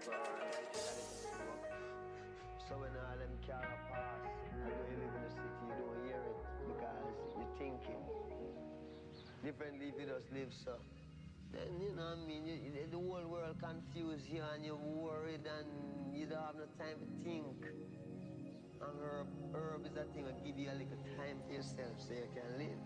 So when all them car pass, I know you live in the city, you don't hear it because you're thinking differently if you just live so. Then you know what I mean, the whole world confused you and you're worried and you don't have no time to think. And herb is that thing that give you a little time for yourself so you can live.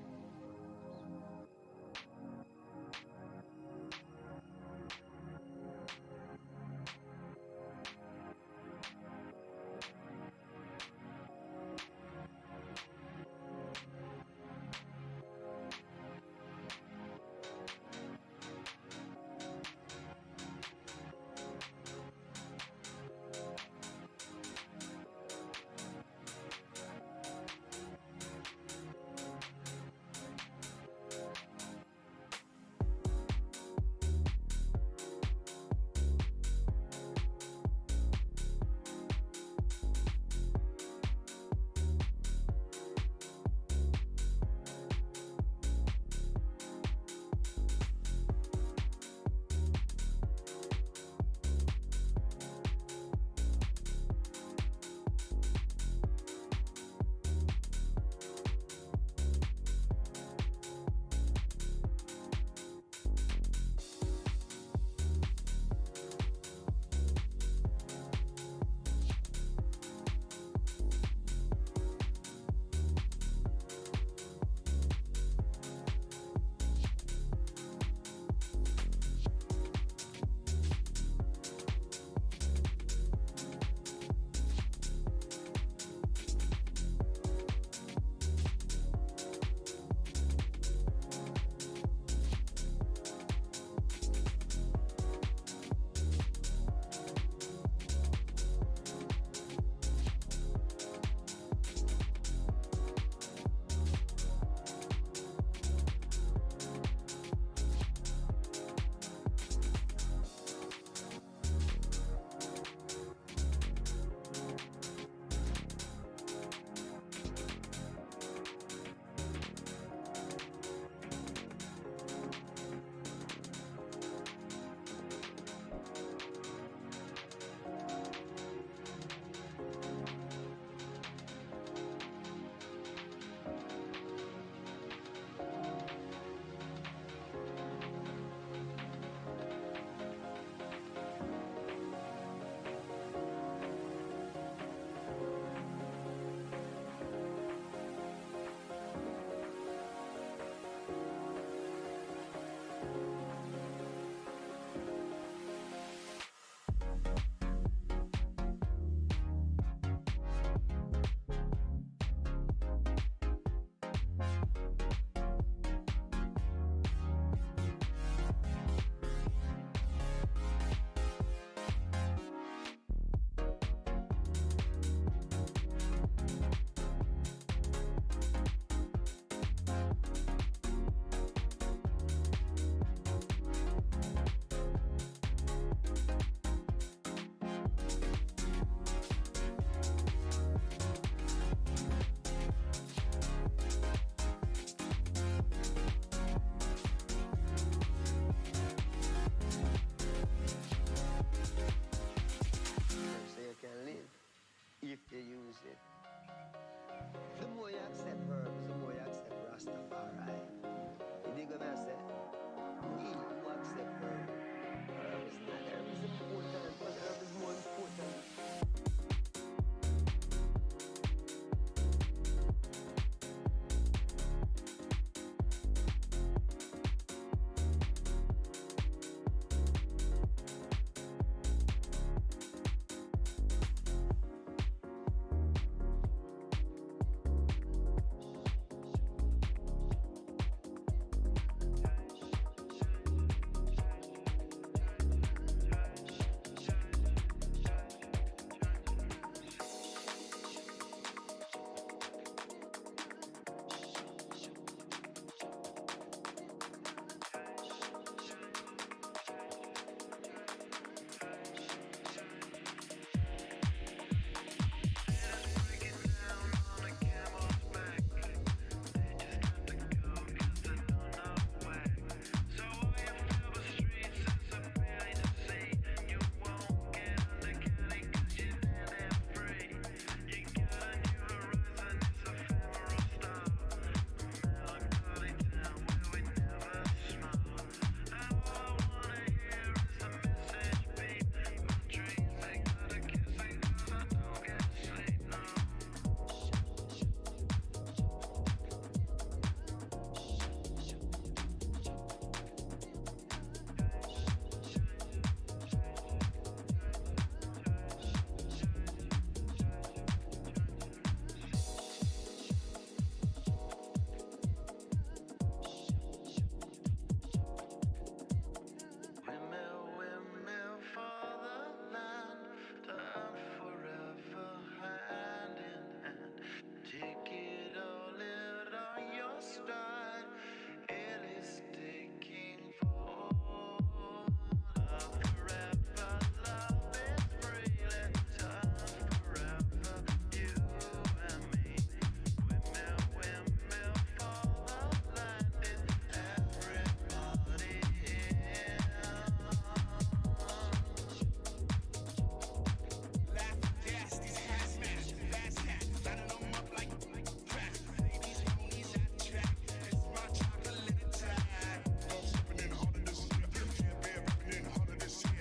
Sipping in harder this year, can't bear ripping in harder this year.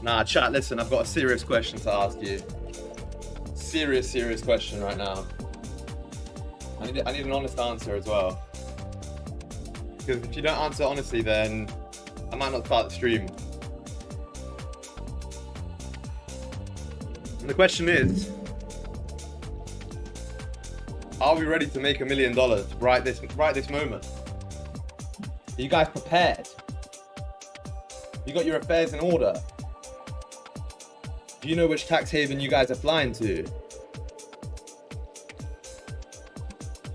Nah, chat, listen, I've got a serious question to ask you. Serious question right now. I need an honest answer as well. Because if you don't answer honestly, then I might not start the stream. And the question is, are we ready to make $1 million right this moment? Are you guys prepared? You got your affairs in order? Do you know which tax haven you guys are flying to?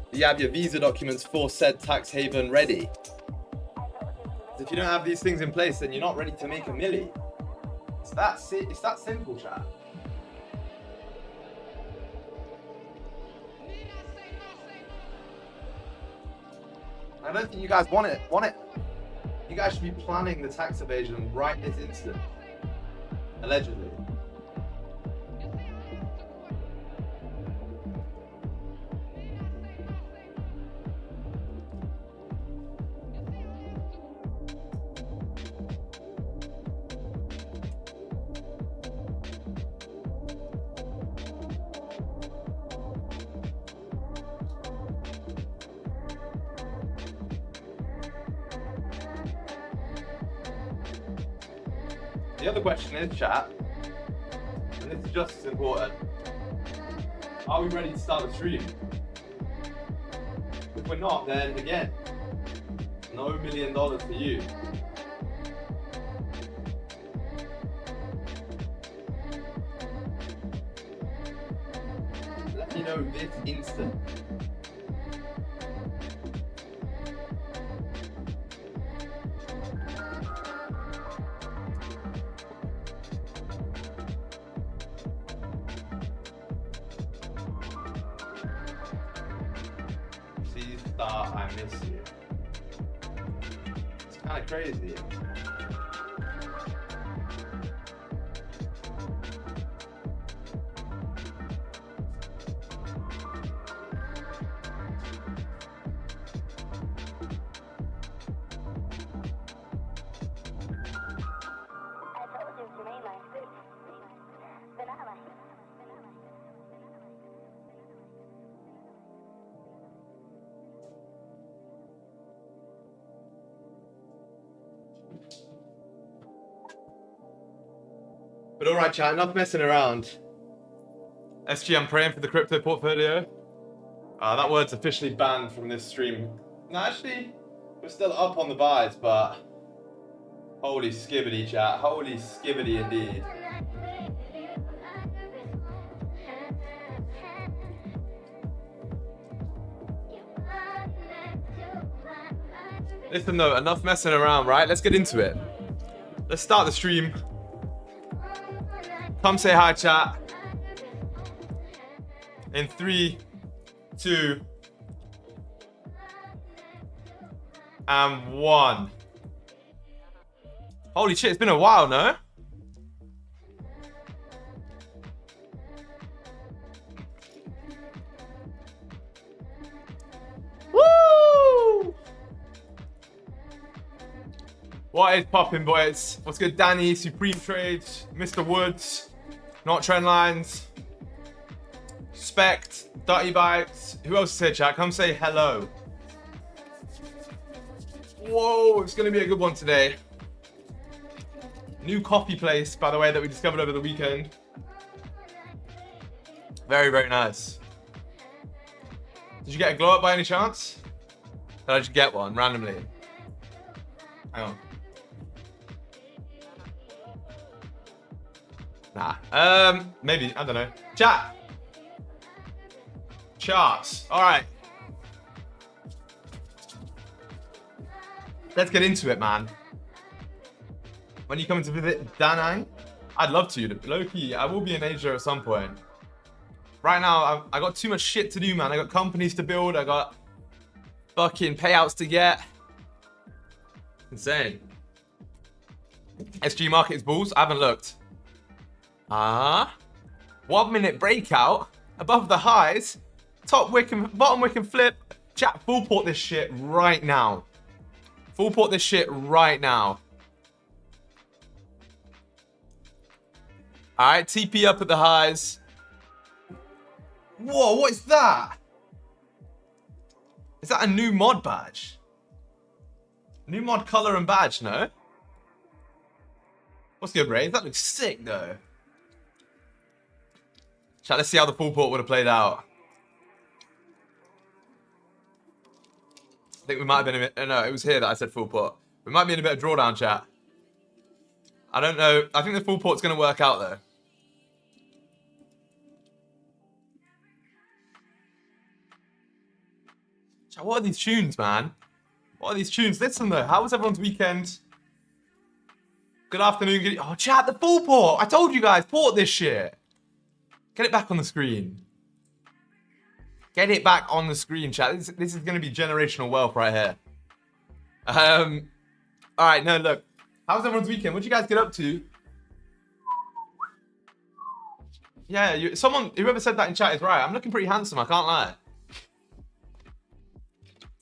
Do you have your visa documents for said tax haven ready? If you don't have these things in place, then you're not ready to make $1 million. It's that simple, chat. I don't think you guys want it. You guys should be planning the tax evasion right this instant. Allegedly. The other question is, chat, and this is just as important, are we ready to start the stream? If we're not, then again, no $1 million for you. Let me know this instant. I miss you. It's kind of crazy. But alright, chat, enough messing around. SG, I'm praying for the crypto portfolio. That word's officially banned from this stream. No, actually, we're still up on the buys, but holy skibbity, chat. Holy skibbity indeed. Listen though, enough messing around, right? Let's get into it. Let's start the stream. Come say hi, chat. In 3, 2, and 1. Holy shit, it's been a while, no? Woo! What is poppin', boys? What's good, Danny, Supreme Trades, Mr. Woods, Not Trend Lines, Spect, Dirty Bites. Who else is here, chat? Come say hello. Whoa, it's gonna be a good one today. New coffee place, by the way, that we discovered over the weekend. Very, very nice. Did you get a glow up by any chance? Did I just get one randomly? Hang on. Nah. Maybe, I don't know. Chat. Charts. All right. Let's get into it, man. When you come to visit Da Nang, I'd love to. Low-key, I will be in Asia at some point. Right now, I got too much shit to do, man. I got companies to build. I got fucking payouts to get. Insane. SG market is bulls. I haven't looked. 1 minute breakout above the highs. Top wick and bottom wick and flip. Chat, full port this shit right now. Full port this shit right now. All right, TP up at the highs. Whoa, what is that? Is that a new mod badge? New mod color and badge, no? What's good, Ray? That looks sick, though. Chat, let's see how the full port would have played out. I think we might have been a bit... No, it was here that I said full port. We might be in a bit of drawdown, chat. I don't know. I think the full port's going to work out, though. Chat, what are these tunes, man? What are these tunes? Listen, though. How was everyone's weekend? Good afternoon. Good... Oh, chat, the full port. I told you guys, port this shit. Get it back on the screen. Get it back on the screen, chat. This is going to be generational wealth right here. All right, no, look. How was everyone's weekend? What did you guys get up to? Yeah, whoever said that in chat is right. I'm looking pretty handsome, I can't lie.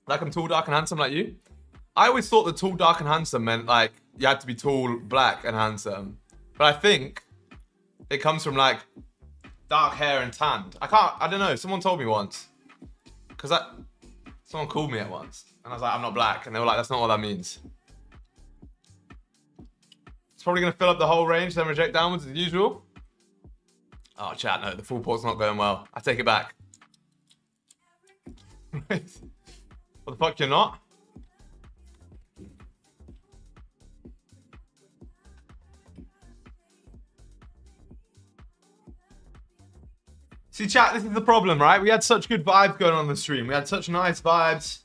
Like I'm tall, dark, and handsome like you. I always thought that tall, dark, and handsome meant like you had to be tall, black, and handsome. But I think it comes from like dark hair and tanned. I don't know. Someone told me once. Because someone called me at once. And I was like, I'm not black. And they were like, that's not what that means. It's probably going to fill up the whole range, then reject downwards as usual. Oh, chat, no. The full port's not going well. I take it back. What the fuck, you're not? See, chat, this is the problem, right? We had such good vibes going on the stream. We had such nice vibes.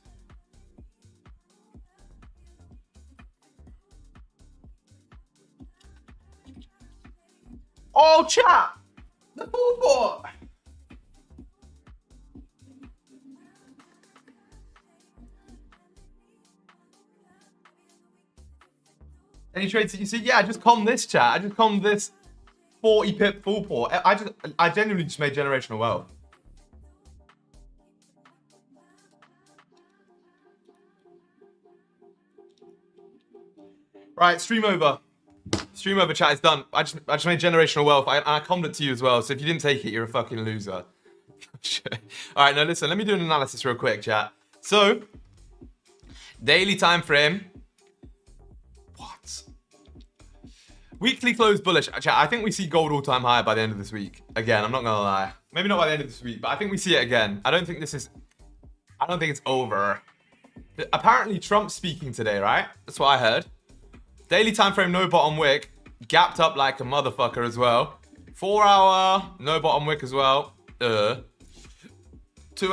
Oh, chat! The full port! Any trades that you see? Yeah, I just commed this, chat. I just commed this 40 pip full port. I genuinely just made generational wealth. Right, stream over. Stream over, chat. It's done. I just made generational wealth. I commed it to you as well. So if you didn't take it, you're a fucking loser. All right, now listen. Let me do an analysis real quick, chat. So, daily time frame. What? Weekly close bullish. Chat, I think we see gold all-time high by the end of this week. Again, I'm not gonna lie. Maybe not by the end of this week, but I think we see it again. I don't think it's over. Apparently, Trump's speaking today, right? That's what I heard. Daily time frame, no bottom wick. Gapped up like a motherfucker as well. 4 hour, no bottom wick as well. 2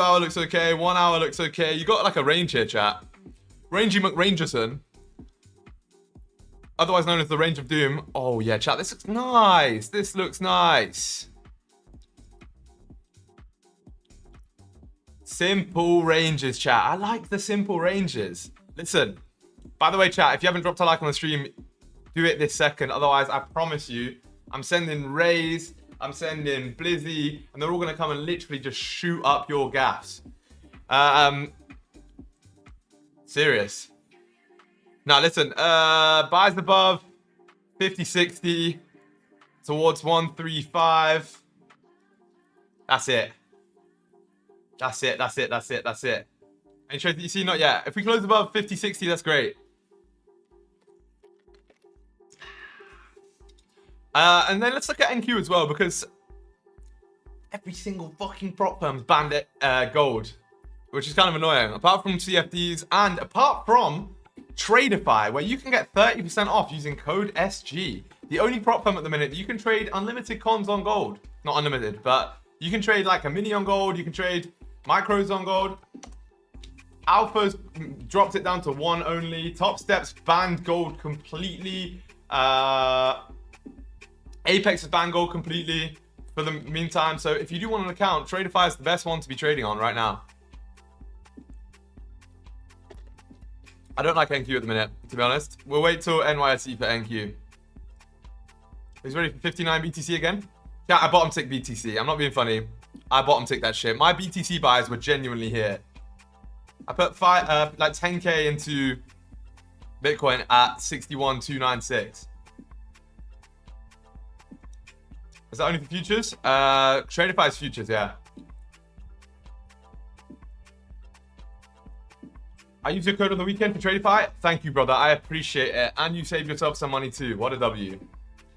hour looks okay. 1 hour looks okay. You got like a range here, chat. Rangy McRangerson. Otherwise known as the Range of Doom. Oh, yeah, chat. This looks nice. This looks nice. Simple ranges, chat. I like the simple ranges. Listen. By the way, chat, if you haven't dropped a like on the stream, do it this second. Otherwise, I promise you, I'm sending Rays, I'm sending Blizzy, and they're all going to come and literally just shoot up your gaffs. Serious. Now, listen, buys above 50-60 towards 135. That's it. That's it, that's it, that's it, that's it. Any trades that you see? Not yet. If we close above 50-60, that's great. And then let's look at NQ as well, because every single fucking prop firm's banned it, gold, which is kind of annoying. Apart from CFDs and apart from Tradeify, where you can get 30% off using code SG. The only prop firm at the minute that you can trade unlimited cons on gold. Not unlimited, but you can trade like a mini on gold. You can trade micros on gold. Alpha's dropped it down to 1 only. Top Steps banned gold completely. Apex has banned gold completely for the meantime. So if you do want an account, Tradeify is the best one to be trading on right now. I don't like NQ at the minute, to be honest. We'll wait till NYSE for NQ. He's ready for 59 BTC again? Yeah, I bottom tick BTC. I'm not being funny. I bottom tick that shit. My BTC buys were genuinely here. I put like 10k into Bitcoin at 61,296. Is that only for futures? Tradify's futures, yeah. I use your code on the weekend for Tradify. Thank you, brother. I appreciate it. And you save yourself some money too. What a W.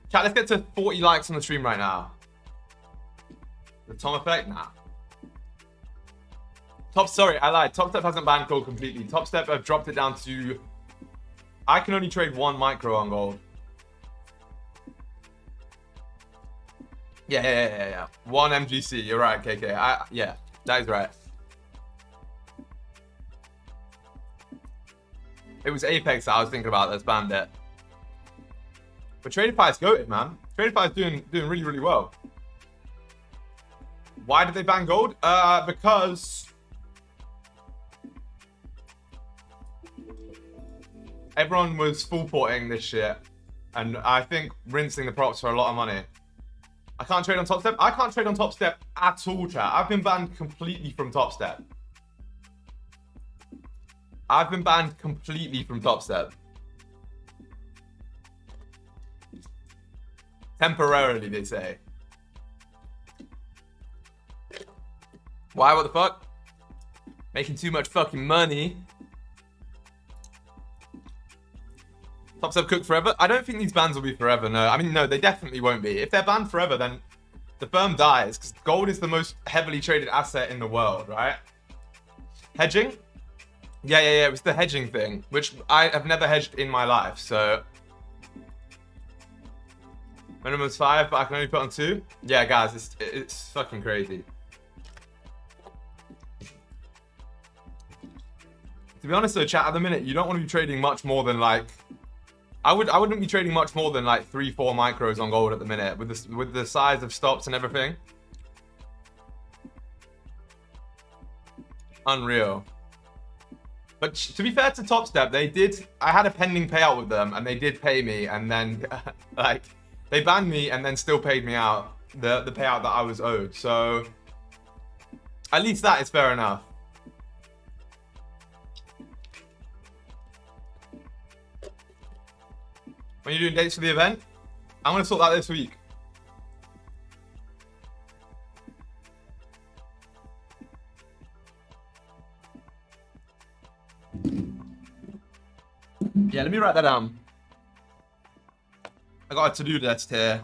Chat, let's get to 40 likes on the stream right now. The Tom effect? Nah. Sorry, I lied. Top Step hasn't banned gold completely. Top Step have dropped it down to... I can only trade 1 micro on gold. Yeah. 1 MGC. You're right, KK. Yeah, that is right. It was Apex that I was thinking about that's banned it. But Tradify is goated, man. Tradify is doing really, really well. Why did they ban gold? Because everyone was full porting this shit. And I think rinsing the props for a lot of money. I can't trade on Top Step. I can't trade on Top Step at all, chat. I've been banned completely from Top Step. I've been banned completely from Top Step. Temporarily, they say. Why? What the fuck? Making too much fucking money. Top Step cooked forever? I don't think these bans will be forever, no. I mean, no, they definitely won't be. If they're banned forever, then the firm dies, because gold is the most heavily traded asset in the world, right? Hedging? Yeah, it was the hedging thing, which I have never hedged in my life, so... Minimum's 5, but I can only put on 2? Yeah, guys, it's fucking crazy. To be honest though, chat, at the minute, you don't want to be trading much more than like... I wouldn't be trading much more than like 3-4 micros on gold at the minute, with the size of stops and everything. Unreal. But to be fair to Top Step, I had a pending payout with them, and they did pay me, and then, like, they banned me and then still paid me out the payout that I was owed. So, at least that is fair enough. When you're doing dates for the event, I'm going to sort that this week. Yeah, let me write that down. I got a to-do list here.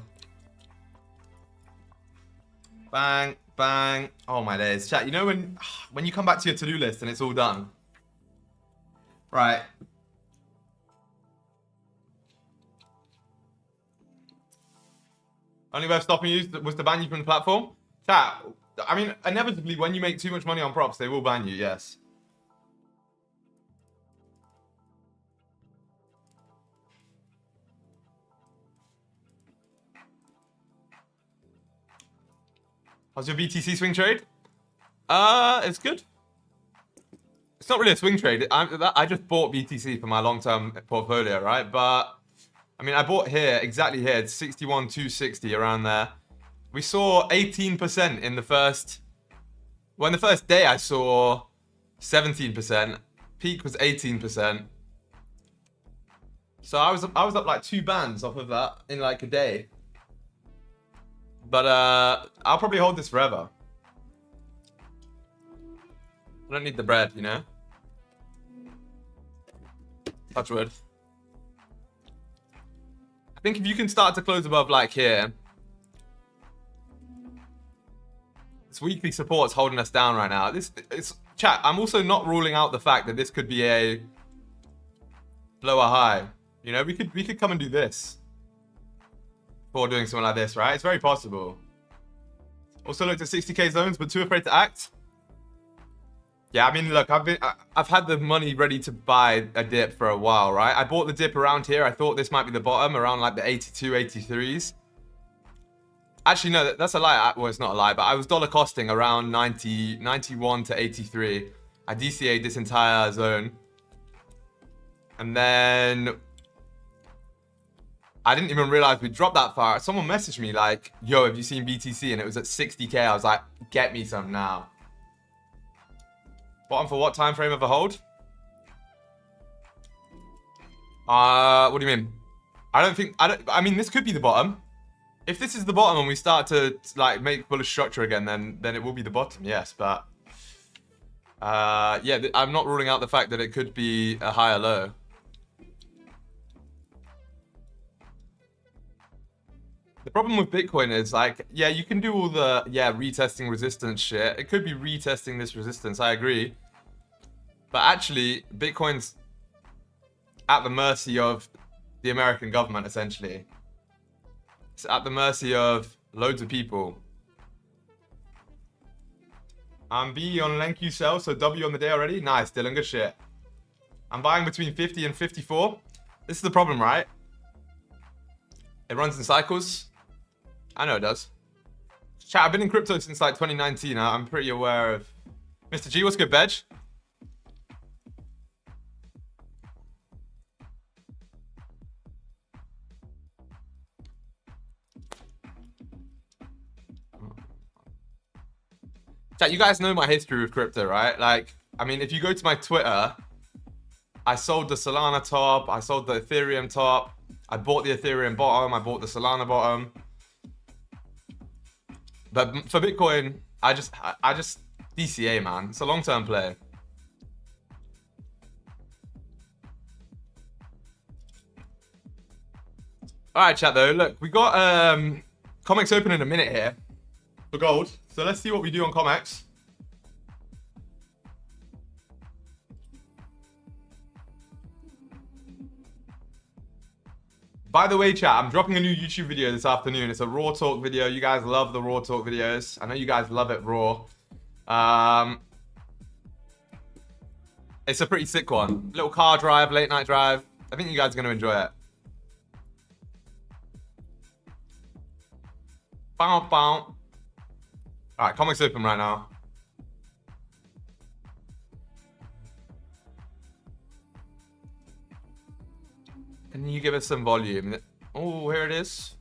Bang, bang. Oh my days. Chat, you know when you come back to your to-do list and it's all done? Right. Only way of stopping you was to ban you from the platform? Chat, I mean, inevitably, when you make too much money on props, they will ban you, yes. How's your BTC swing trade? It's good. It's not really a swing trade. I just bought BTC for my long-term portfolio, right? But, I mean, I bought here, exactly here. It's 61,260, around there. We saw 18% in the first... Well, in the first day, I saw 17%. Peak was 18%. So I was up like 2 bands off of that in like a day. But I'll probably hold this forever. I don't need the bread, you know? Touch wood. I think if you can start to close above like here. This weekly support's holding us down right now. Chat, I'm also not ruling out the fact that this could be a lower high. You know, we could come and do this before doing something like this, right? It's very possible. Also looked at 60k zones, but too afraid to act. Yeah, I mean, look, I've had the money ready to buy a dip for a while, right? I bought the dip around here. I thought this might be the bottom, around like the 82, 83s. Actually, no, that's a lie. Well, it's not a lie, but I was dollar costing around 90, 91 to 83. I DCA'd this entire zone. And then I didn't even realize we dropped that far. Someone messaged me like, yo, have you seen BTC? And it was at 60k. I was like, get me some now. Bottom for what time frame of a hold? What do you mean? I mean, this could be the bottom. If this is the bottom and we start to like make bullish structure again, then it will be the bottom, yes. But yeah, I'm not ruling out the fact that it could be a higher low. The problem with Bitcoin is like, yeah, you can do all the retesting resistance shit. It could be retesting this resistance. I agree, but actually, Bitcoin's at the mercy of the American government, essentially. It's at the mercy of loads of people. I'm B on LenQ sell, so W on the day already. Nice, Dylan, good shit. I'm buying between 50 and 54. This is the problem, right? It runs in cycles. I know it does. Chat, I've been in crypto since like 2019. I'm pretty aware of... Mr. G, what's good, Bedge? Chat, you guys know my history with crypto, right? Like, I mean, if you go to my Twitter, I sold the Solana top, I sold the Ethereum top, I bought the Ethereum bottom, I bought the Solana bottom. But for Bitcoin, I just DCA, man. It's a long-term play. All right, chat, though. Look, we got COMEX open in a minute here for gold. So let's see what we do on COMEX. By the way, chat, I'm dropping a new YouTube video this afternoon. It's a raw talk video. You guys love the raw talk videos. I know you guys love it raw. It's a pretty sick one. Little car drive, late night drive. I think you guys are going to enjoy it. Bow, bow. All right, COMEX open right now. Can you give us some volume? Oh, here it is.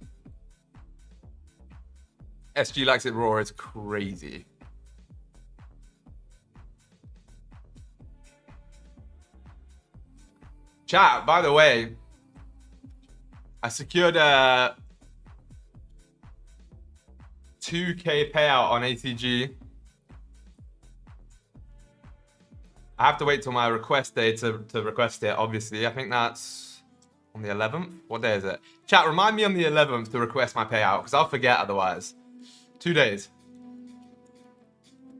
SG likes it raw. It's crazy. Chat, by the way, I secured a 2K payout on ATG. I have to wait till my request day to request it, obviously. I think that's on the 11th. What day is it? Chat, remind me on the 11th to request my payout, because I'll forget otherwise. 2 days.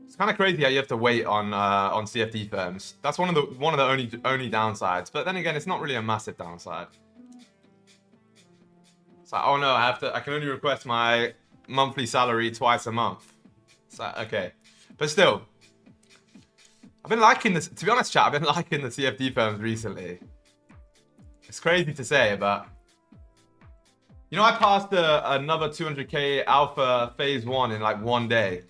It's kind of crazy how you have to wait on CFD firms. That's one of the only downsides. But then again, it's not really a massive downside. It's like, oh no, I can only request my monthly salary twice a month. So okay, but still, I've been liking this. To be honest, chat, I've been liking the CFD firms recently. It's crazy to say, but you know, I passed another 200k alpha phase 1 in like 1 day,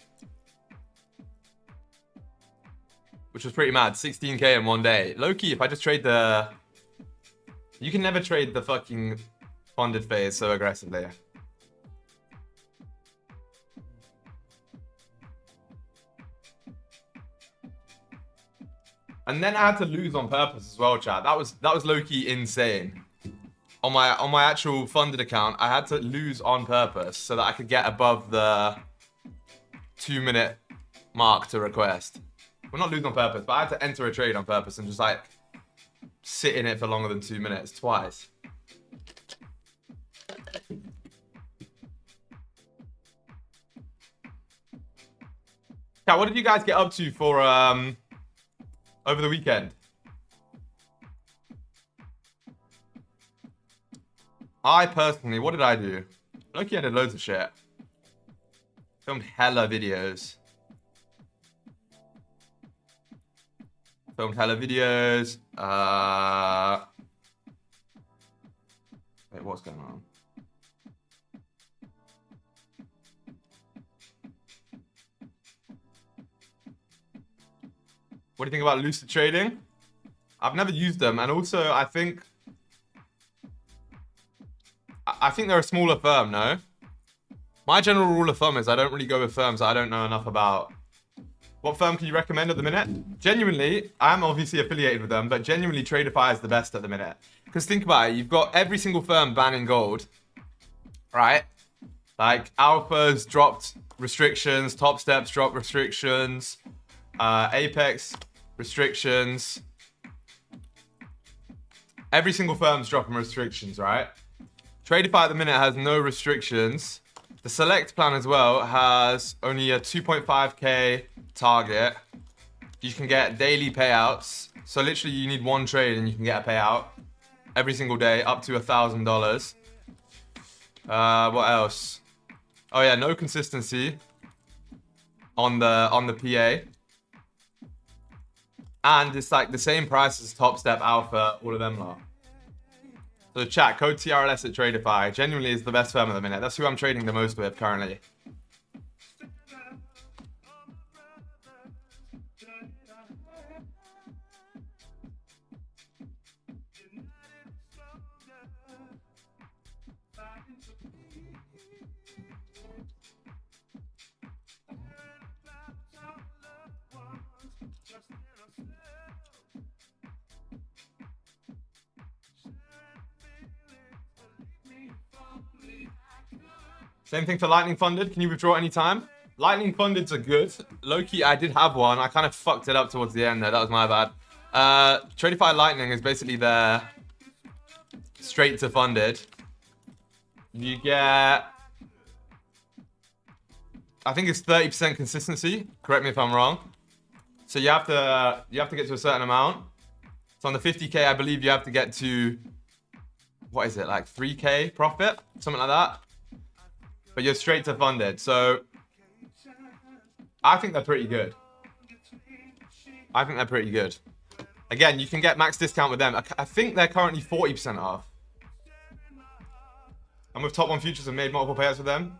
which was pretty mad. 16k in 1 day. Low-key, if I just trade the... You can never trade the fucking funded phase so aggressively. And then I had to lose on purpose as well, chat. That was low-key insane. On my actual funded account, I had to lose on purpose so that I could get above the 2-minute mark to request. Well, not lose on purpose, but I had to enter a trade on purpose and just like sit in it for longer than 2 minutes twice. Chat, what did you guys get up to for over the weekend? I personally, what did I do? Loki, I did loads of shit. Filmed hella videos. Wait, what's going on? What do you think about Lucid Trading? I've never used them, and also I think they're a smaller firm, no? My general rule of thumb is I don't really go with firms that I don't know enough about. What firm can you recommend at the minute? Genuinely, I'm obviously affiliated with them, but genuinely Tradeify is the best at the minute. Because think about it, you've got every single firm banning gold, right? Like Alpha's dropped restrictions, Top Steps dropped restrictions, Apex restrictions. Every single firm's dropping restrictions, right? Tradify at the minute has no restrictions. The Select plan as well has only a 2.5k target. You can get daily payouts. So literally you need one trade and you can get a payout every single day up to $1,000. What else? Oh yeah, no consistency on the PA. And it's like the same price as Top Step, Alpha, all of them lot. So chat, code TRLS at Tradify. Genuinely is the best firm at the minute. That's who I'm trading the most with currently. Same thing for Lightning Funded. Can you withdraw anytime? Lightning Fundeds are good. Low-key, I did have one. I kind of fucked it up towards the end there. That was my bad. Tradify Lightning is basically their straight to funded. You get... I think it's 30% consistency. Correct me if I'm wrong. So you have to get to a certain amount. So on the 50k, I believe you have to get to... What is it? Like 3k profit? Something like that. But you're straight to funded. So I think they're pretty good. I think they're pretty good. Again, you can get max discount with them. I think they're currently 40% off. And with Top 1 Futures, I've made multiple payouts with them.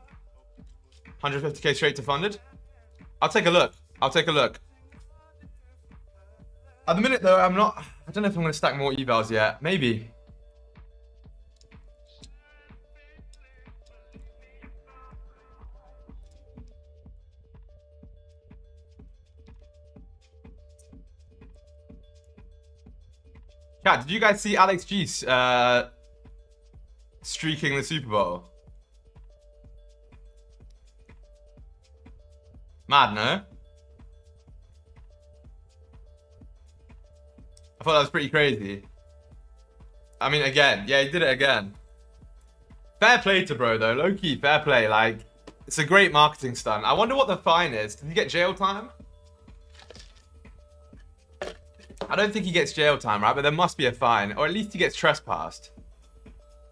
150k straight to funded. I'll take a look. I'll take a look. At the minute, though, I don't know if I'm going to stack more evals yet. Maybe. Chat, did you guys see Alex G streaking the Super Bowl? Mad, no? I thought that was pretty crazy. I mean, again, yeah, he did it again. Fair play to bro, though. Low-key, fair play. Like, it's a great marketing stunt. I wonder what the fine is. Did he get jail time? I don't think he gets jail time, right? But there must be a fine. Or at least he gets trespassed.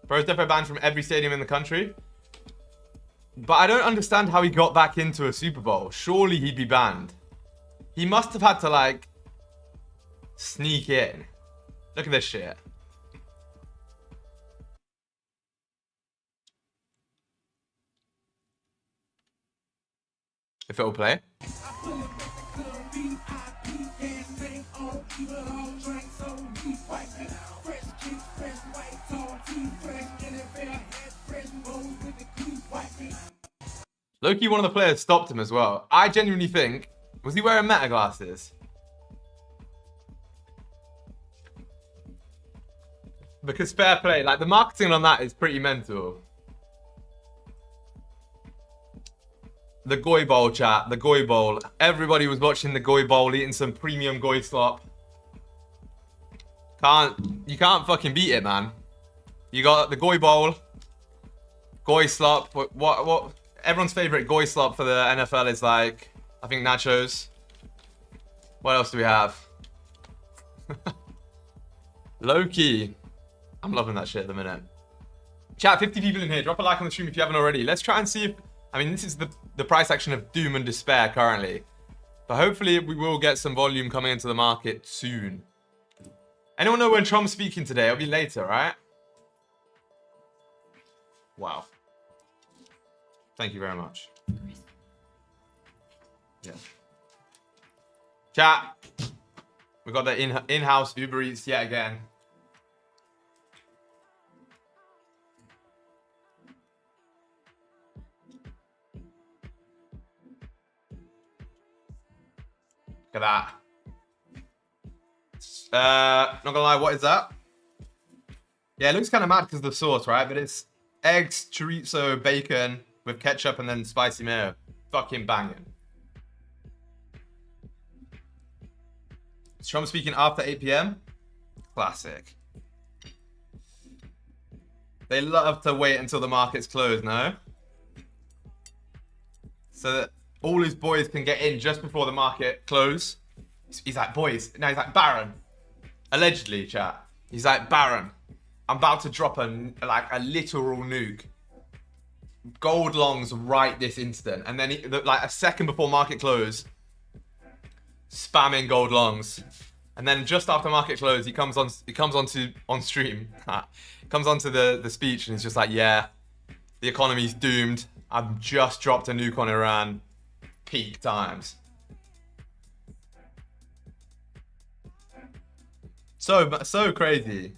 Bro's defo banned from every stadium in the country. But I don't understand how he got back into a Super Bowl. Surely he'd be banned. He must have had to, like, sneak in. Look at this shit. If it'll play. Loki, one of the players, stopped him as well. I genuinely think, was he wearing meta glasses? Because fair play, like the marketing on that is pretty mental. The Goy Bowl, chat, the Goy Bowl. Everybody was watching the Goy Bowl, eating some premium Goy slop. You can't fucking beat it, man. You got the Goy Bowl, Goy slop. What? Everyone's favorite Goy slop for the NFL is like, I think nachos. What else do we have? Low-key. I'm loving that shit at the minute. Chat, 50 people in here. Drop a like on the stream if you haven't already. Let's try and see if... I mean, this is the price action of doom and despair currently. But hopefully we will get some volume coming into the market soon. Anyone know when Trump's speaking today? It'll be later, right? Wow. Thank you very much. Yeah. Chat. We got the in-house Uber Eats yet again. Look at that. Not gonna lie, what is that? Yeah, it looks kind of mad because of the sauce, right? But it's eggs, chorizo, bacon, with ketchup and then spicy mayo. Fucking banging. Is Trump speaking after 8 p.m.? Classic. They love to wait until the market's closed, no? So that all his boys can get in just before the market close. He's like, boys. No, he's like, Baron. Allegedly, chat. He's like, Baron, I'm about to drop a literal nuke. Gold longs right this instant. And then like a second before market close, spamming gold longs. And then just after market close, he comes on stream. Comes onto the speech and he's just like, yeah, the economy's doomed. I've just dropped a nuke on Iran. Peak times. So crazy.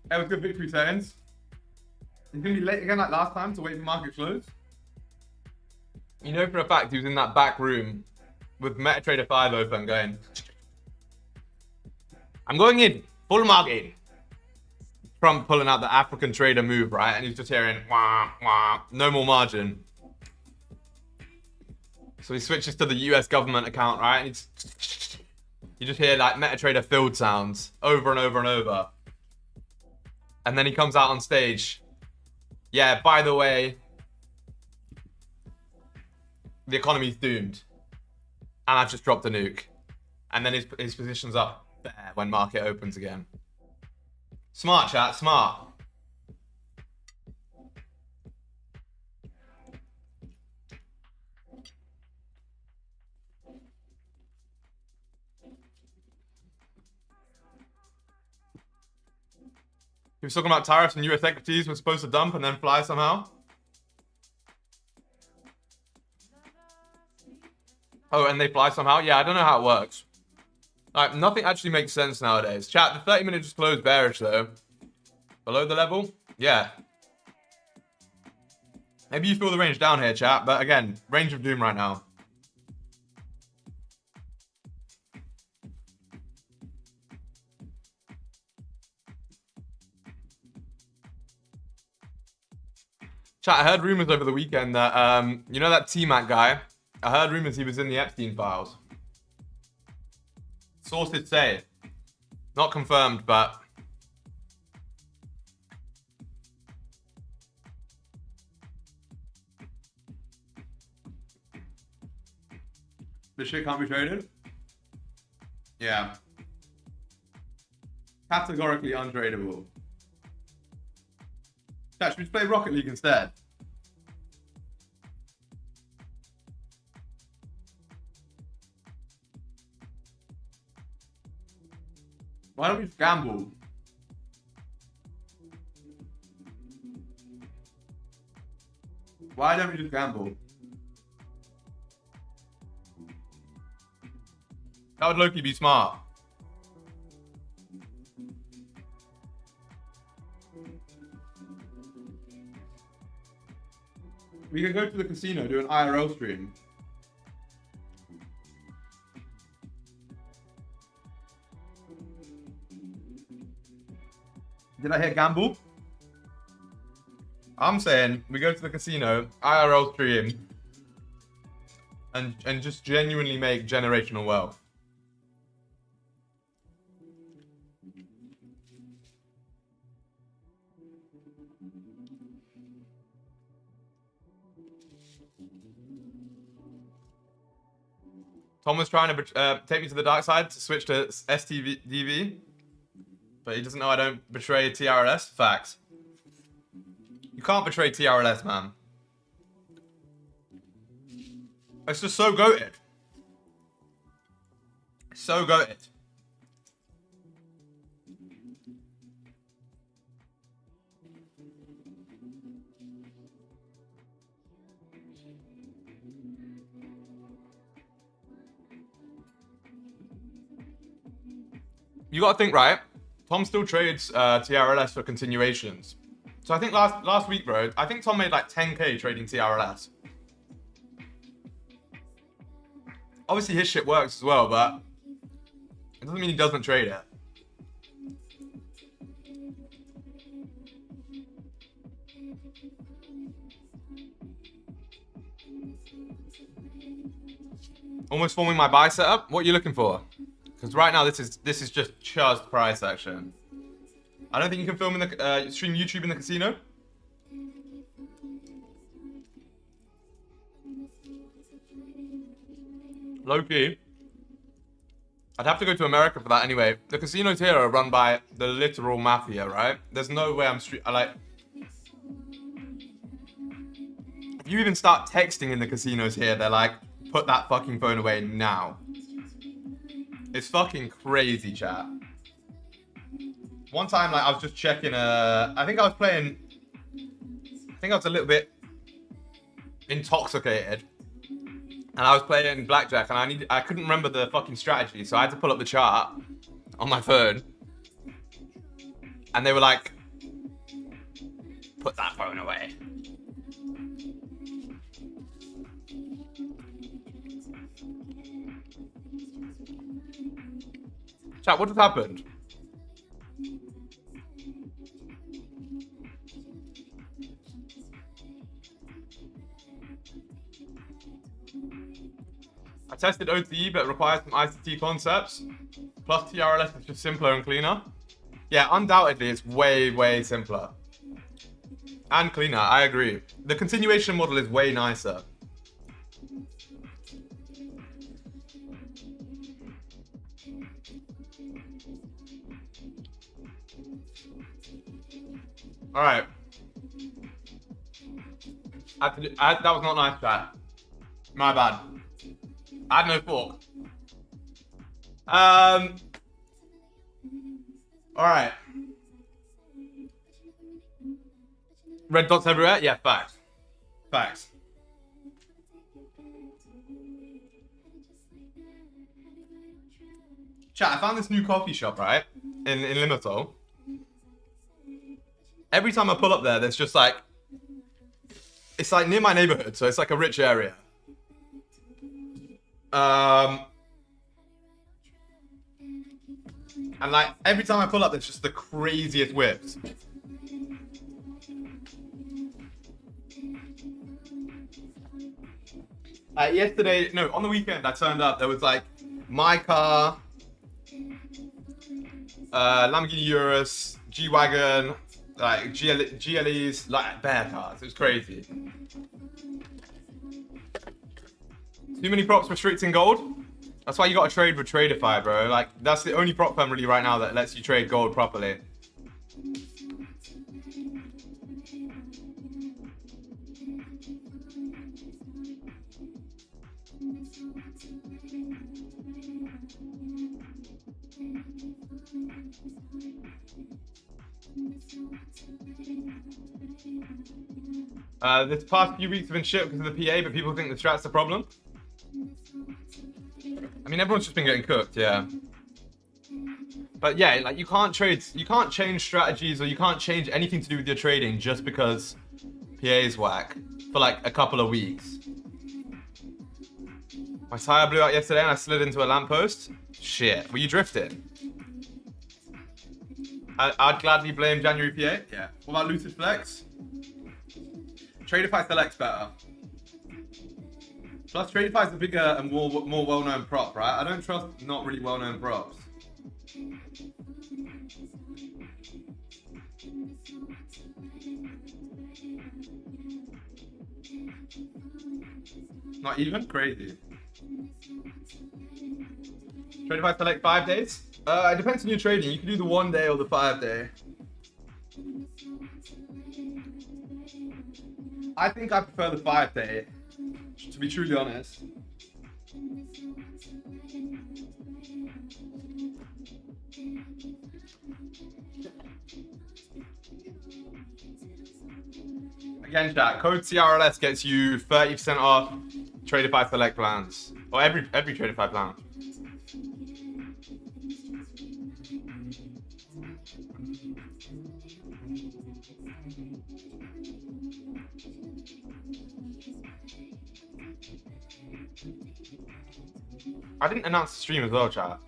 That was good victory settings. He's gonna be late again like last time to wait for market close. You know for a fact he was in that back room with MetaTrader 5 open going, I'm going in, full market. Trump pulling out the African trader move, right? And he's just hearing, wah, wah, no more margin. So he switches to the US government account, right? And you just hear like MetaTrader filled sounds over and over and over. And then he comes out on stage. Yeah, by the way, the economy's doomed. And I've just dropped a nuke. And then his position's up there when market opens again. Smart, chat, smart. He was talking about tariffs and US equities were supposed to dump and then fly somehow. Oh, and they fly somehow? Yeah, I don't know how it works. Like, nothing actually makes sense nowadays. Chat, the 30 minutes just closed bearish though. Below the level? Yeah. Maybe you feel the range down here, chat, but again, range of doom right now. Chat, I heard rumors over the weekend that, you know that T-Mac guy? I heard rumors he was in the Epstein files. Sources say. Not confirmed, but... This shit can't be traded? Yeah. Categorically untradeable. Chat, should we just play Rocket League instead? Why don't we just gamble? Why don't we just gamble? That would low-key be smart. We could go to the casino, do an IRL stream. Did I hear gamble? I'm saying we go to the casino, IRL stream, and just genuinely make generational wealth. Tom was trying to take me to the dark side to switch to STDV, but he doesn't know I don't betray TRLS. Facts. You can't betray TRLS, man. It's just so goated. So goated. You gotta think, right? Tom still trades TRLS for continuations. So I think last week, bro, I think Tom made like 10K trading TRLS. Obviously his shit works as well, but it doesn't mean he doesn't trade it. Almost forming my buy setup. What are you looking for? Because right now this is just price action. I don't think you can film in the stream YouTube in the casino. Low key. I'd have to go to America for that anyway. The casinos here are run by the literal mafia, right? There's no way if you even start texting in the casinos here, they're like, put that fucking phone away now. It's fucking crazy, chat. One time, like, I was just checking, I think I was a little bit intoxicated. And I was playing blackjack, and I couldn't remember the fucking strategy, so I had to pull up the chart on my phone. And they were like, put that phone away. Chat, what just happened? I tested OTE, but it requires some ICT concepts. Plus TRLS is just simpler and cleaner. Yeah, undoubtedly, it's way, way simpler. And cleaner, I agree. The continuation model is way nicer. Alright. That was not nice, chat. My bad. I had no fork. Alright. Red dots everywhere? Yeah, facts. Facts. Chat, I found this new coffee shop, right? In Limassol. Every time I pull up there, there's just like... It's like near my neighborhood, so it's like a rich area. And like every time I pull up, there's just the craziest whips. Yesterday, no, on the weekend, I turned up. There was like my car, Lamborghini Urus, G-Wagon, like GLEs, like bare cars. It was crazy. Too many props restricting gold? That's why you gotta trade with Tradeify, bro. Like, that's the only prop firm really right now that lets you trade gold properly. This past few weeks have been shit because of the PA, but people think the strat's the problem. I mean, everyone's just been getting cooked, yeah. But yeah, like you can't change strategies or you can't change anything to do with your trading just because PA is whack for like a couple of weeks. My tire blew out yesterday and I slid into a lamppost. Shit, were you drifting? I'd gladly blame January PA. Yeah. What about Lucid Flex? Tradeify Select's better. Plus, Tradeify is a bigger and more well-known prop, right? I don't trust not really well-known props. Not even? Crazy. Tradeify Select 5 days? It depends on your trading. You can do the 1 day or the 5 day. I think I prefer the 5 day, to be truly honest. Again, chat, code CRLS gets you 30% off Tradeify Select plans. Or every Tradeify plan. I didn't announce the stream as well, chat.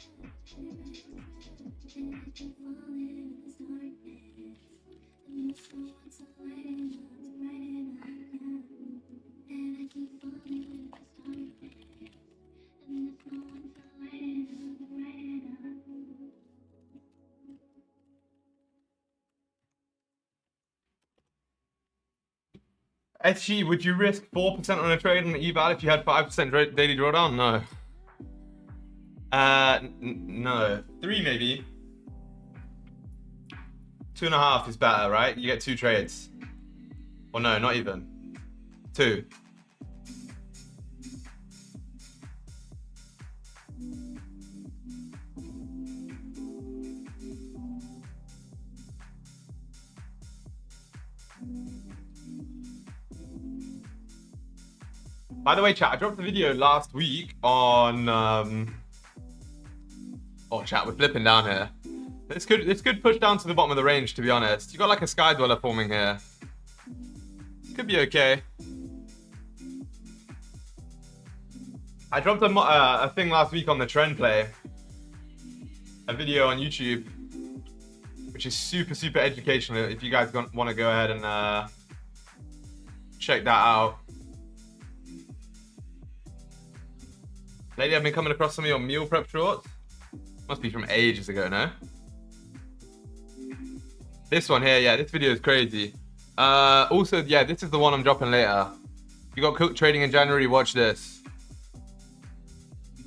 SG, would you risk 4% on a trade on the eval if you had 5% daily drawdown? No. No. 3 maybe. 2.5 is better, right? You get 2 trades. Or no, not even. 2. By the way, chat, I dropped a video last week on oh, chat, we're flipping down here. This could push down to the bottom of the range, to be honest. You got like a sky dweller forming here. Could be okay. I dropped a thing last week on the trend play. A video on YouTube, which is super educational. If you guys want to go ahead and check that out. Lately, I've been coming across some of your meal prep shorts. Must be from ages ago, no? This one here, yeah, this video is crazy. Also, yeah, this is the one I'm dropping later. If you got cooked trading in January, watch this.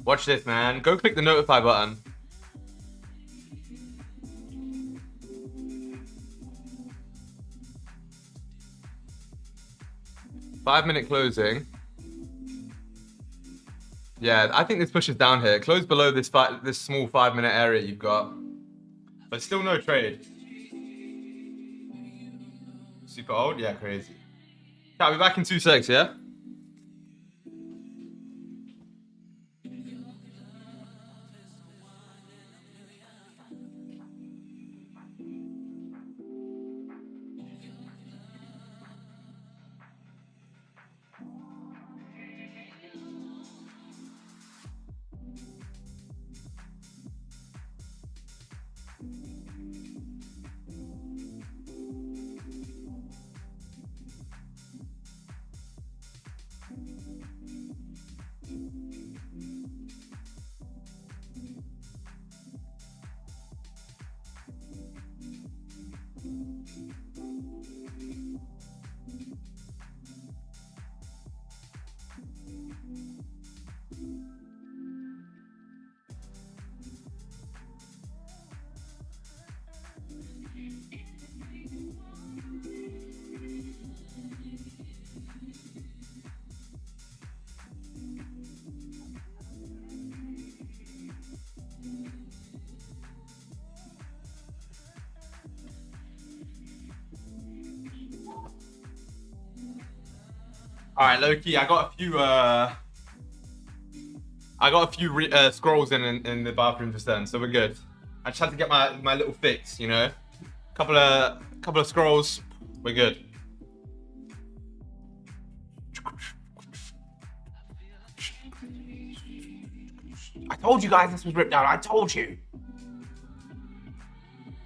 Watch this, man. Go click the notify button. Five-minute closing. Yeah, I think this pushes down here. Close below this small 5-minute area you've got. But still no trade. Super old? Yeah, crazy. I'll be back in 2 secs, yeah? All right, Loki. I got a few scrolls in the bathroom just then, so we're good. I just had to get my little fix, you know. Couple of scrolls, we're good. I told you guys this was ripped down. I told you.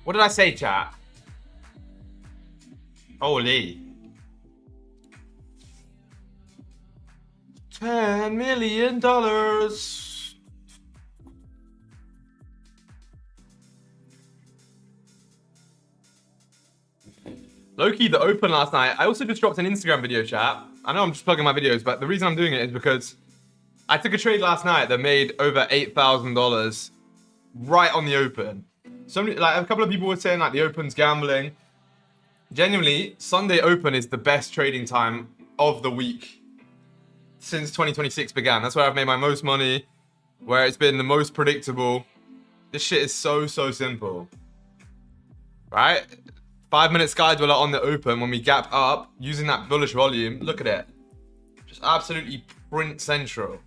What did I say, chat? Holy. $10 million. Low-key, the open last night. I also just dropped an Instagram video, chat. I know I'm just plugging my videos, but the reason I'm doing it is because I took a trade last night that made over $8,000 right on the open. Like a couple of people were saying like the open's gambling. Genuinely, Sunday open is the best trading time of the week since 2026 began. That's where I've made my most money, where it's been the most predictable. This shit is so simple, right? 5-minute sky dweller on the open when we gap up using that bullish volume. Look at it, just absolutely print central.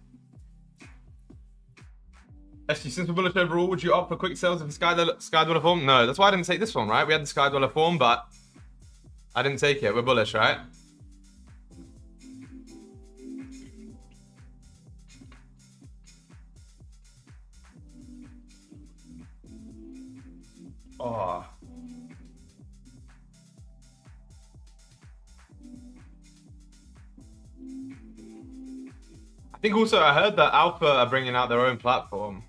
Actually, since we're bullish overall, would you opt for quick sales of the sky dweller form? No, that's why I didn't take this one, right? We had the sky dweller form, but I didn't take it. We're bullish, right? Oh. I think also I heard that Alpha are bringing out their own platform.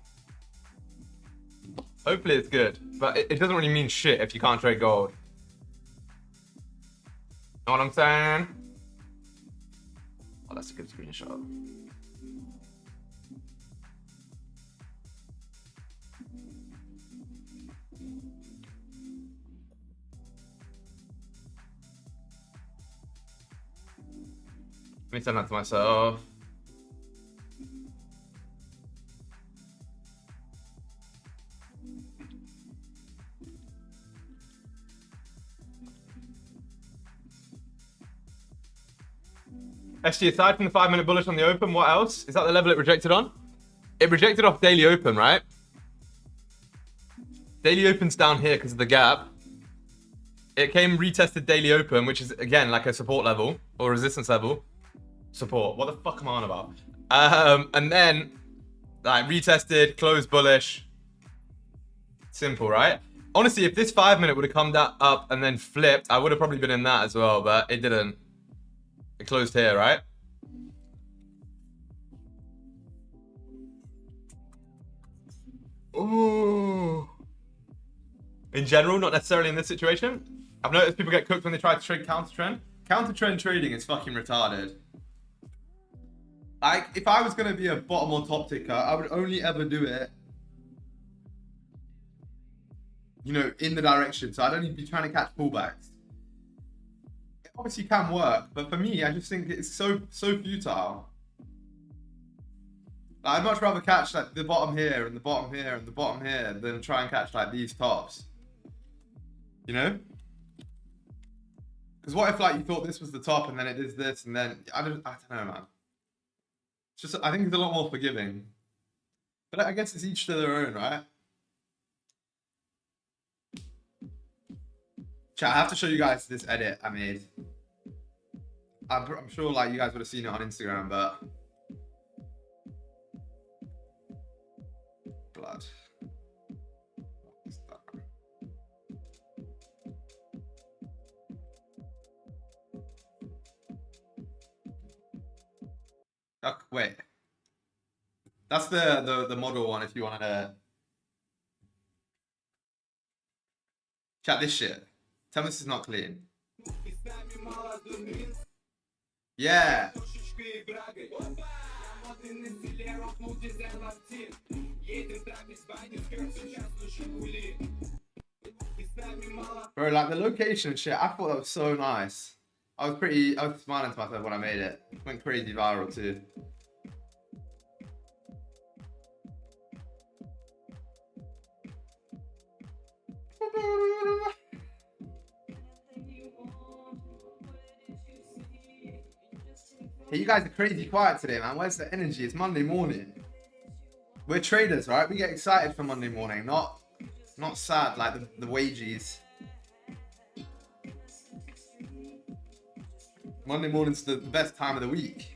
Hopefully it's good, but it doesn't really mean shit if you can't trade gold. Know what I'm saying? Oh, that's a good screenshot. Let me send that to myself. SG, aside from the 5-minute bullish on the open, what else? Is that the level it rejected on? It rejected off daily open, right? Daily open's down here because of the gap. It came retested daily open, which is, again, like a support level or resistance level. Support. What the fuck am I on about? And then, like, retested, closed bullish. Simple, right? Honestly, if this 5-minute would have come up and then flipped, I would have probably been in that as well, but it didn't. It closed here, right? Ooh. In general, not necessarily in this situation. I've noticed people get cooked when they try to trade counter trend. Counter trend trading is fucking retarded. Like, if I was going to be a bottom or top ticker, I would only ever do it, you know, in the direction. So I'd only be trying to catch pullbacks. It obviously can work, but for me, I just think it's so futile. Like, I'd much rather catch like the bottom here and the bottom here and the bottom here than try and catch like these tops. You know? Because what if like you thought this was the top and then it is this and then I don't know, man. It's just, I think it's a lot more forgiving. But I guess it's each to their own, right? Chat, I have to show you guys this edit I made. I'm sure like you guys would have seen it on Instagram, but blood. Oh, wait. That's the model one if you wanted to chat this shit. Tell me this is not clean. Yeah. Bro, like the location and shit, I thought that was so nice. I was smiling to myself when I made it. It went crazy viral too. Hey, you guys are crazy quiet today, man. Where's the energy? It's Monday morning. We're traders, right? We get excited for Monday morning, not sad like the wages. Monday morning's the best time of the week.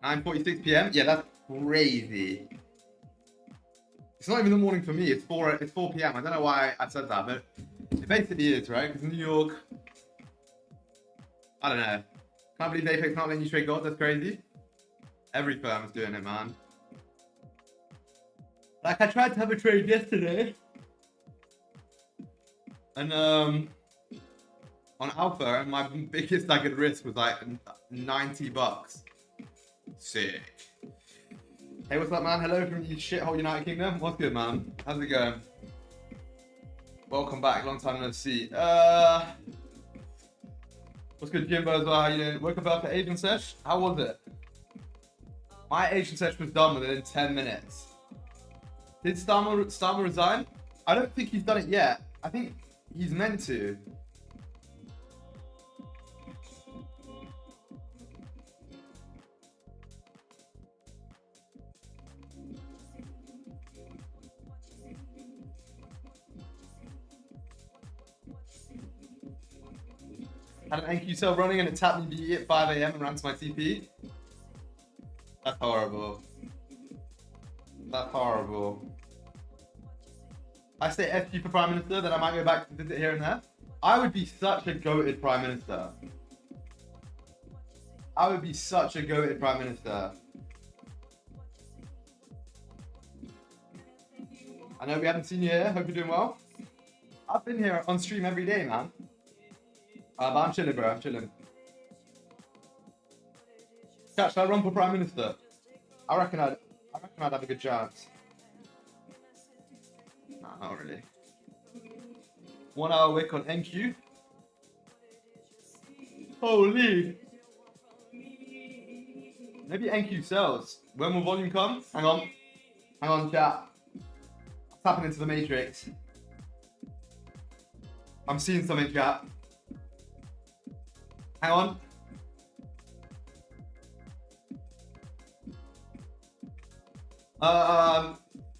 (9:46 p.m.) Yeah, that's crazy. It's not even the morning for me. It's 4 p.m. I don't know why I said that, but it basically is, right? Because New York, I don't know. Can't believe Apex not letting you trade gold. That's crazy. Every firm is doing it, man. Like, I tried to have a trade yesterday. And, on Alpha, and my biggest I could risk was like $90. Sick. Hey, what's up, man? Hello from the shithole United Kingdom. What's good, man? How's it going? Welcome back. Long time no see. What's good, Jimbo, as well? How you doing? Woke up after Asian sesh. How was it? My Asian sesh was done within 10 minutes. Did Starmer resign? I don't think he's done it yet. I think he's meant to. Had an NQ cell running and it tapped me BE at 5 AM and ran to my TP. That's horrible. That's horrible. I say FG for Prime Minister, then I might go back to visit here and there. I would be such a goated Prime Minister. I would be such a goated Prime Minister. I know we haven't seen you here. Hope you're doing well. I've been here on stream every day, man. But I'm chilling, bro. I'm chilling. Chat, should I run for Prime Minister? I reckon I'd have a good chance. Nah, not really. 1 hour wick on NQ. Holy. Maybe NQ sells. When will volume come? Hang on. Hang on, chat. Tapping into the matrix. I'm seeing something, chat. Hang on.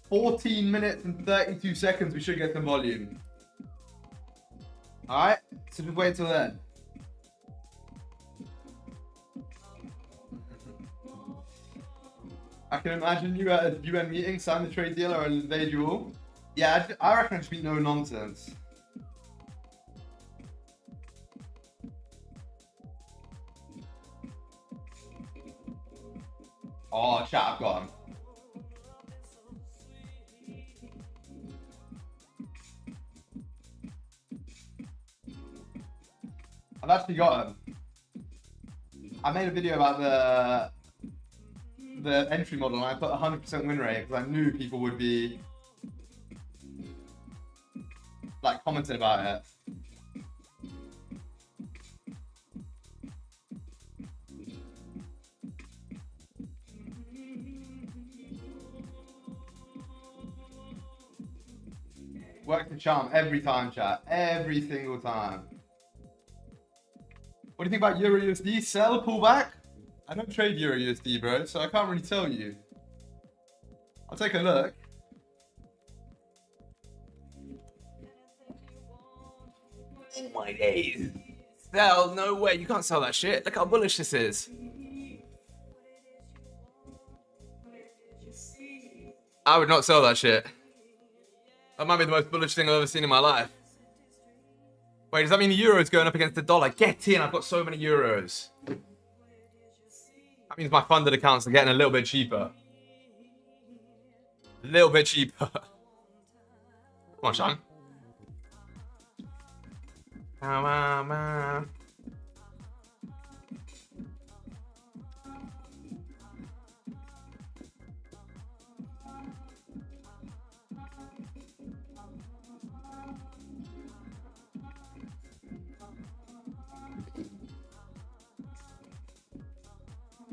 14 minutes and 32 seconds, we should get some volume. Alright, so just wait till then. I can imagine you at a UN meeting, sign the trade deal or invade you all. Yeah, I reckon it should be no nonsense. Oh, chat, I've got him. I've actually got him. I made a video about the entry model and I put 100% win rate because I knew people would be like commenting about it. Works the charm every time, chat. Every single time. What do you think about Euro USD? Sell, pullback? I don't trade Euro USD, bro, so I can't really tell you. I'll take a look. Oh my days. Sell? No way. You can't sell that shit. Look how bullish this is. I would not sell that shit. That might be the most bullish thing I've ever seen in my life. Wait, does that mean the euro is going up against the dollar? Get in, I've got so many euros. That means my funded accounts are getting a little bit cheaper. A little bit cheaper. Come on, Sean.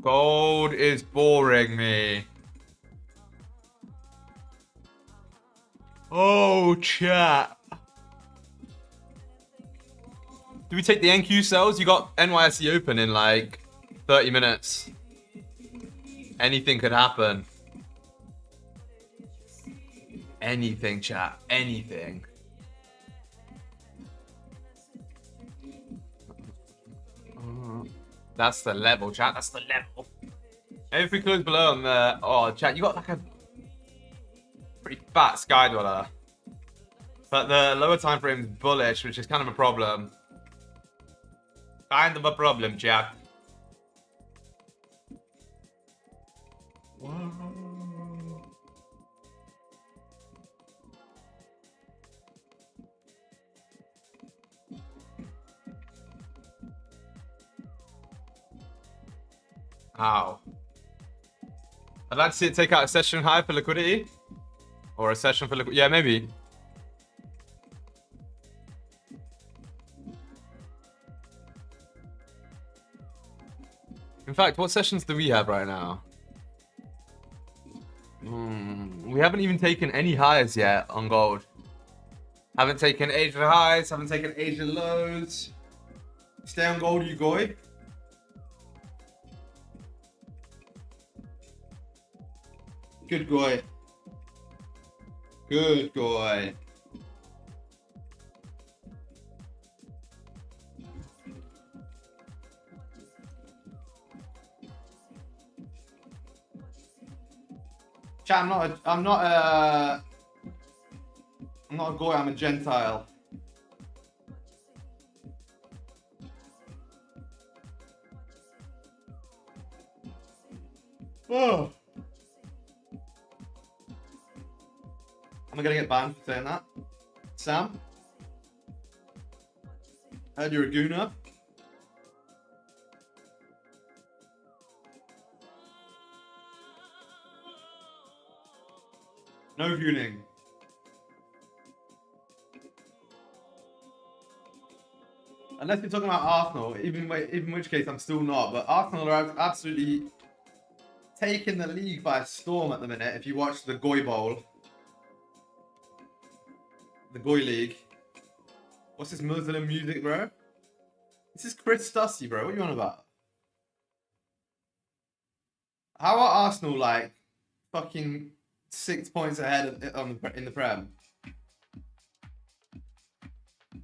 Gold is boring me. Oh, chat. Do we take the NQ cells? You got NYSE open in like 30 minutes. Anything could happen. Anything, chat. Anything. That's the level, chat. That's the level. Maybe if we close below on the... Oh, chat, you got like a pretty fat sky dweller. But the lower time frame is bullish, which is kind of a problem. Kind of a problem, chat. Whoa. Ow. I'd like to see it take out a session high for liquidity. Or a session for liquidity. Yeah, maybe. In fact, what sessions do we have right now? We haven't even taken any highs yet on gold. Haven't taken Asian highs, haven't taken Asian lows. Stay on gold, you goy. Good goy. Good goy. Chat, I'm not a goy, I'm a Gentile. Oh. Am I gonna get banned for saying that? Sam? Heard you're a gooner. No gooning. Unless you're talking about Arsenal, even in which case I'm still not. But Arsenal are absolutely taking the league by storm at the minute. If you watch the Goy Bowl, the Goy League. What's this Muslim music, bro? This is Chris Stussy, bro. What are you on about? How are Arsenal like fucking 6 points ahead in the Prem?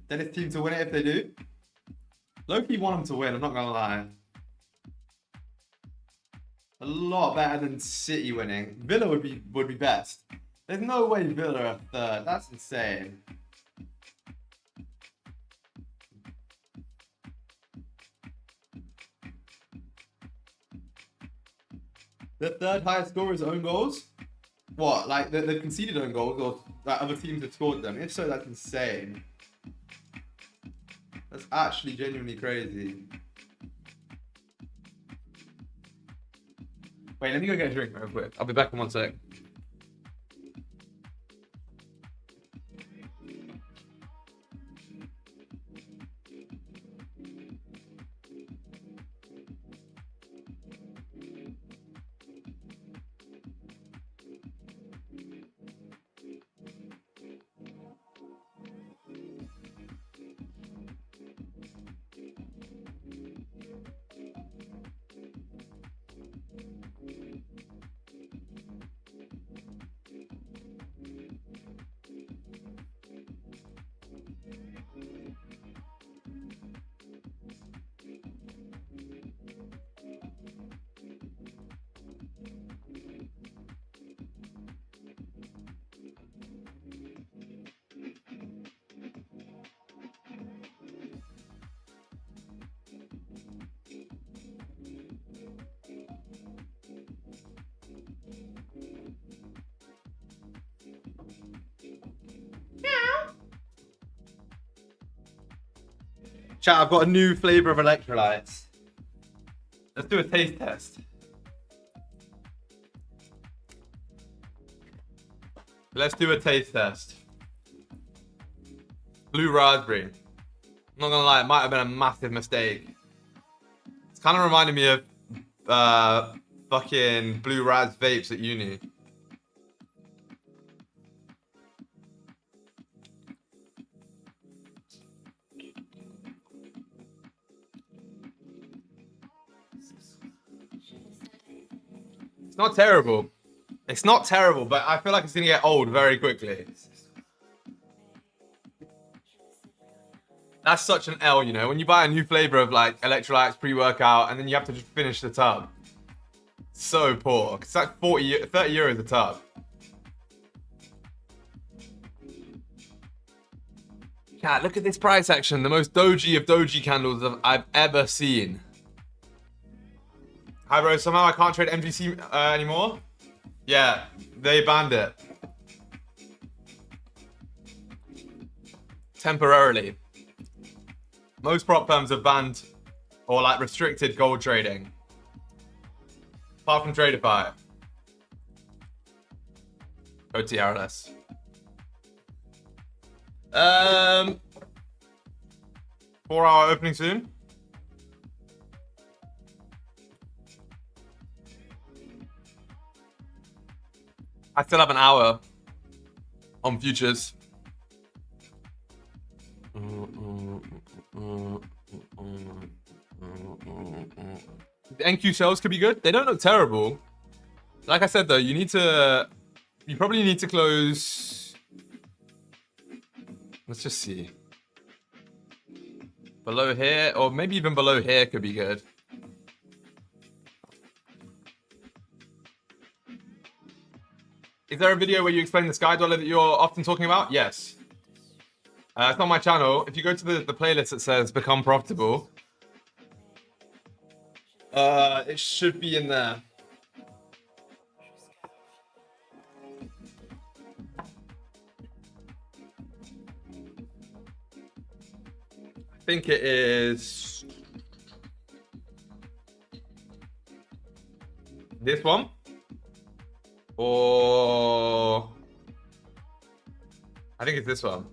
Then it's team to win it if they do. Loki want them to win, I'm not gonna lie. A lot better than City winning. Villa would be best. There's no way Villa are third. That's insane. The third highest score is own goals? What, like they've conceded own goals or like other teams have scored them? If so, that's insane. That's actually genuinely crazy. Wait, let me go get a drink real quick. I'll be back in 1 sec. Chat, I've got a new flavor of electrolytes. Let's do a taste test. Let's do a taste test. Blue raspberry. I'm not gonna lie, it might have been a massive mistake. It's kind of reminding me of fucking blue raz vapes at uni. It's not terrible. It's not terrible, but I feel like it's gonna get old very quickly. That's such an L, you know, when you buy a new flavor of like electrolytes, pre-workout, and then you have to just finish the tub. So poor. It's like 30 euros a tub. Cat, look at this price action. The most doji of doji candles I've ever seen. Hi, bro. Somehow I can't trade MGC anymore. Yeah, they banned it. Temporarily. Most prop firms have banned or like restricted gold trading. Apart from Tradeify. OTRLS. 4-hour opening soon. I still have an hour on futures. The NQ sales could be good. They don't look terrible. Like I said though, you probably need to close. Let's just see. Below here, or maybe even below here could be good. Is there a video where you explain the Sky Dollar that you're often talking about? Yes. It's on my channel. If you go to the playlist that says Become Profitable, it should be in there. I think it is this one, or I think it's this one.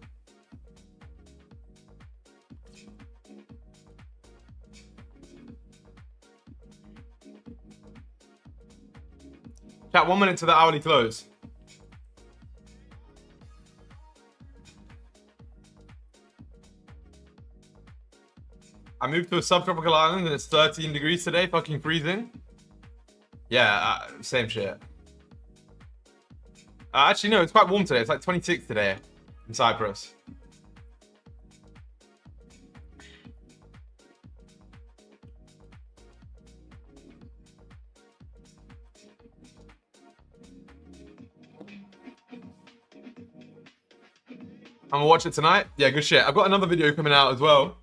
Chat, 1 minute to the hourly close. I moved to a subtropical island and it's 13 degrees today, fucking freezing. Yeah, same shit. Actually, no, it's quite warm today. It's like 26 today in Cyprus. I'm gonna watch it tonight. Yeah, good shit. I've got another video coming out as well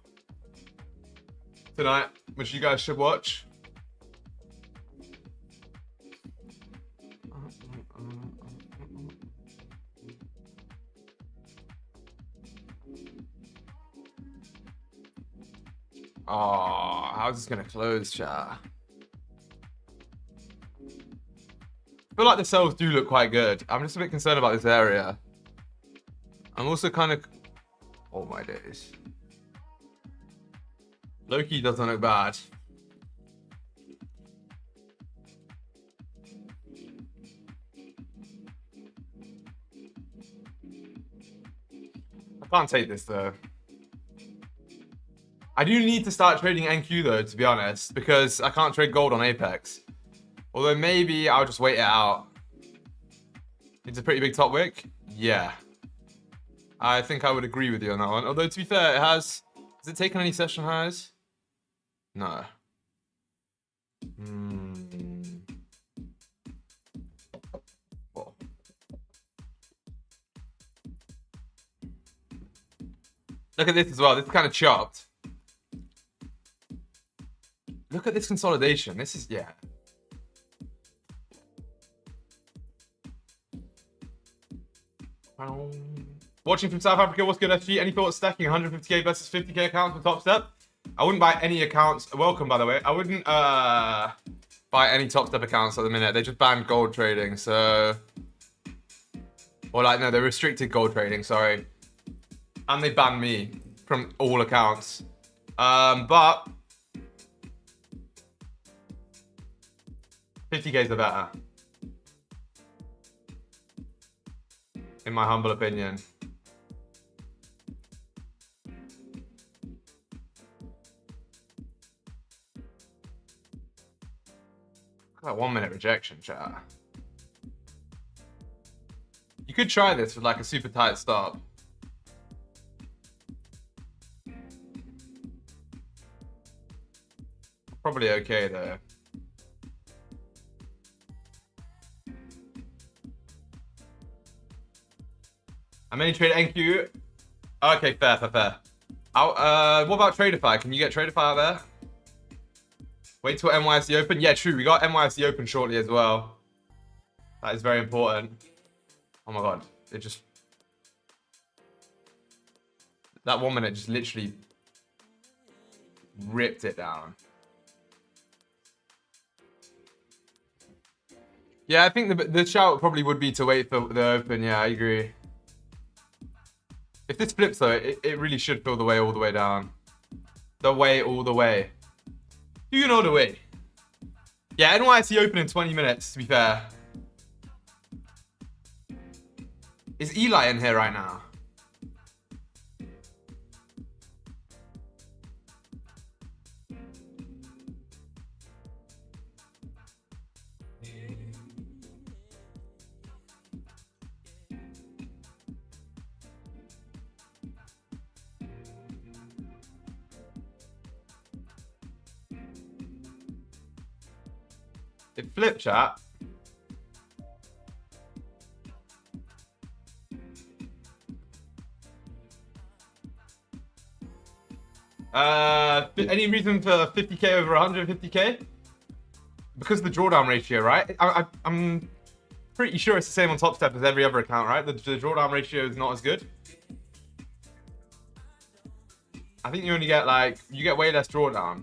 tonight, which you guys should watch. Oh, how's this gonna close, chat? I feel like the cells do look quite good. I'm just a bit concerned about this area. I'm also kind of... Oh my days. Loki doesn't look bad. I can't take this though. I do need to start trading NQ though, to be honest, because I can't trade gold on Apex. Although maybe I'll just wait it out. It's a pretty big top wick. Yeah. I think I would agree with you on that one. Although, to be fair, has it taken any session highs? No. Well. Look at this as well. This is kind of chopped. Look at this consolidation. This is, yeah. Watching from South Africa, what's good, FG? Any thoughts stacking 150k versus 50k accounts with Top Step? I wouldn't buy any accounts. Welcome, by the way. I wouldn't buy any Top Step accounts at the minute. They just banned gold trading, so... Or like, no, they restricted gold trading, sorry. And they banned me from all accounts. But... 50k is the better. In my humble opinion. Look at that 1 minute rejection, chat. You could try this with like a super tight stop. Probably okay though. I'm only trade NQ. Okay, fair. What about Tradeify? Can you get Tradeify out there? Wait till NYC open. Yeah, true. We got NYC open shortly as well. That is very important. Oh my god. It just... That 1 minute just literally ripped it down. Yeah, I think the shout probably would be to wait for the open. Yeah, I agree. If this flips though, it really should fill the way all the way down. The way all the way. Do you know the way? Yeah, NYC open in 20 minutes, to be fair. Is Eli in here right now? It flipped, chat. Any reason for 50k over 150k? Because of the drawdown ratio, right? I'm pretty sure it's the same on Top Step as every other account, right? The drawdown ratio is not as good. I think you only get like, you get way less drawdown.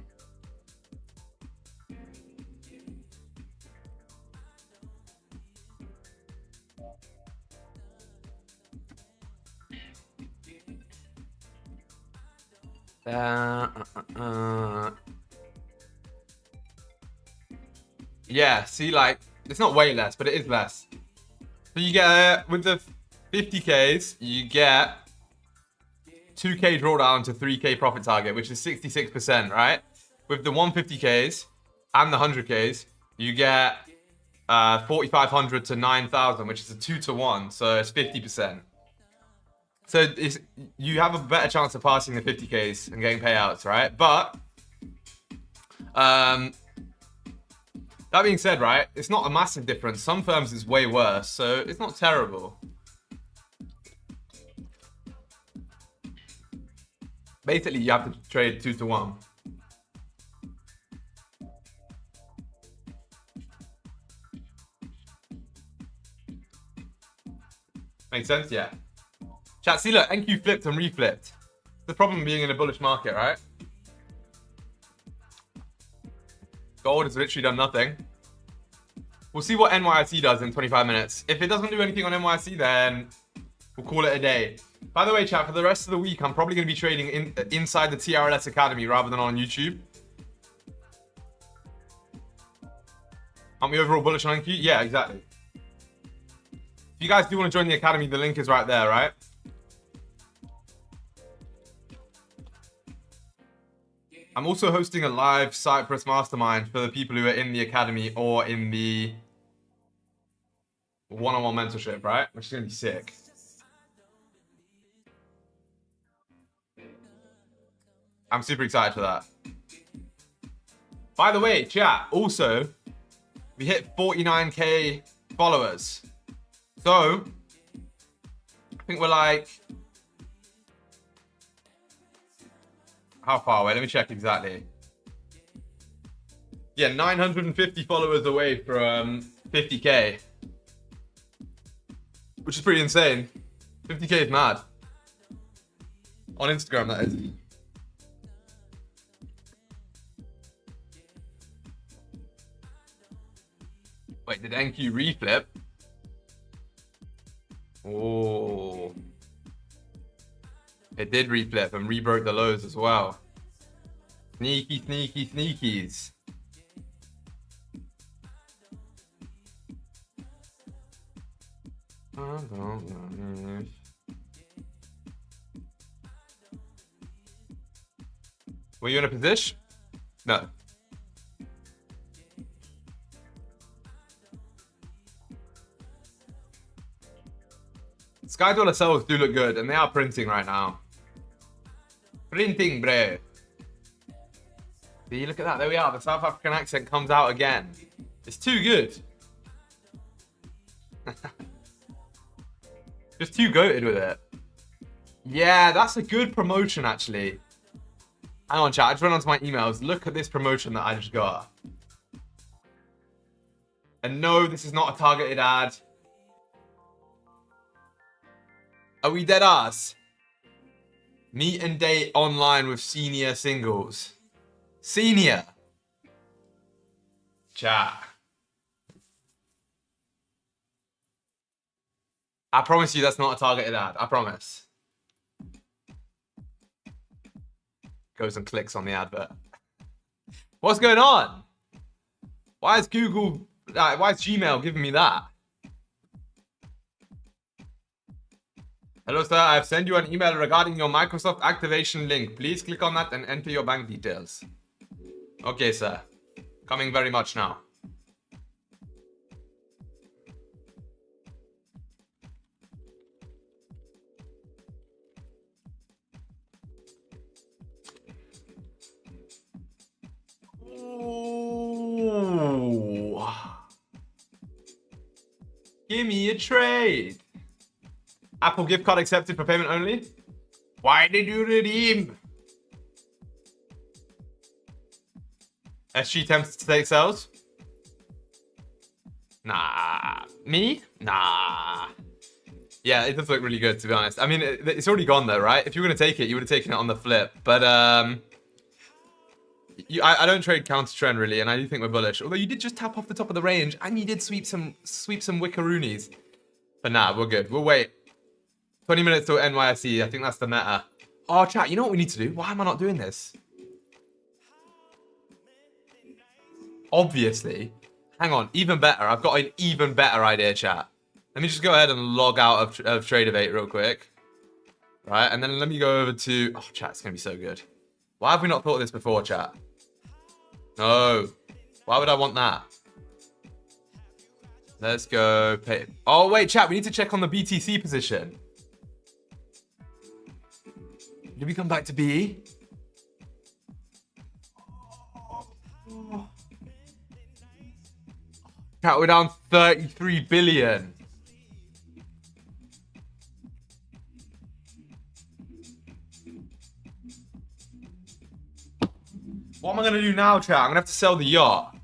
Yeah, see, like, it's not way less, but it is less. So you get, with the 50Ks, you get 2K drawdown to 3K profit target, which is 66%, right? With the 150Ks and the 100Ks, you get 4,500 to 9,000, which is a 2 to 1, so it's 50%. So you have a better chance of passing the 50Ks and getting payouts, right? But that being said, right, it's not a massive difference. Some firms is way worse, so it's not terrible. Basically, you have to trade 2 to 1. Makes sense? Yeah. Chat, see, look, NQ flipped and reflipped. The problem being in a bullish market, right? Gold has literally done nothing. We'll see what NYSE does in 25 minutes. If it doesn't do anything on NYSE, then we'll call it a day. By the way, chat, for the rest of the week, I'm probably going to be trading inside the TRLS Academy rather than on YouTube. Aren't we overall bullish on NQ? Yeah, exactly. If you guys do want to join the Academy, the link is right there, right? I'm also hosting a live Cyprus mastermind for the people who are in the Academy or in the one-on-one mentorship, right? Which is going to be sick. I'm super excited for that. By the way, chat, also, we hit 49k followers. So, I think we're like... How far away? Let me check exactly. Yeah, 950 followers away from 50k. Which is pretty insane. 50k is mad. On Instagram, that is. Wait, did NQ reflip? Oh. It did reflip and rebroke the lows as well. Sneaky, sneaky, sneakies. Were you in a position? No. Sky dollar cells do look good, and they are printing right now. Printing, bro. See, look at that. There we are. The South African accent comes out again. It's too good. Just too goated with it. Yeah, that's a good promotion, actually. Hang on, chat. I just went onto my emails. Look at this promotion that I just got. And no, this is not a targeted ad. Are we dead ass? Meet and date online with senior singles. Senior. Chat. I promise you that's not a targeted ad. I promise. Goes and clicks on the advert. What's going on? Why is Google... why is Gmail giving me that? Hello, sir. I've sent you an email regarding your Microsoft activation link. Please click on that and enter your bank details. Okay, sir. Coming very much now. Ooh. Give me a trade. Apple gift card accepted for payment only. Why did you redeem? SG tempted to take sells? Nah. Me? Nah. Yeah, it does look really good, to be honest. I mean, it's already gone though, right? If you were going to take it, you would have taken it on the flip. But I don't trade counter trend really, and I do think we're bullish. Although you did just tap off the top of the range, and you did sweep some wickeroonies. But nah, we're good. We'll wait. 20 minutes till NYSE. I think that's the meta. Oh, chat, you know what we need to do? Why am I not doing this? Obviously. Hang on, even better. I've got an even better idea, chat. Let me just go ahead and log out of Tradeovate real quick. Right, and then let me go over to... Oh, chat, it's going to be so good. Why have we not thought of this before, chat? No. Why would I want that? Let's go pay... Oh, wait, chat, we need to check on the BTC position. Did we come back to BE? Chat, we're down 33 billion. What am I going to do now, chat? I'm going to have to sell the yacht.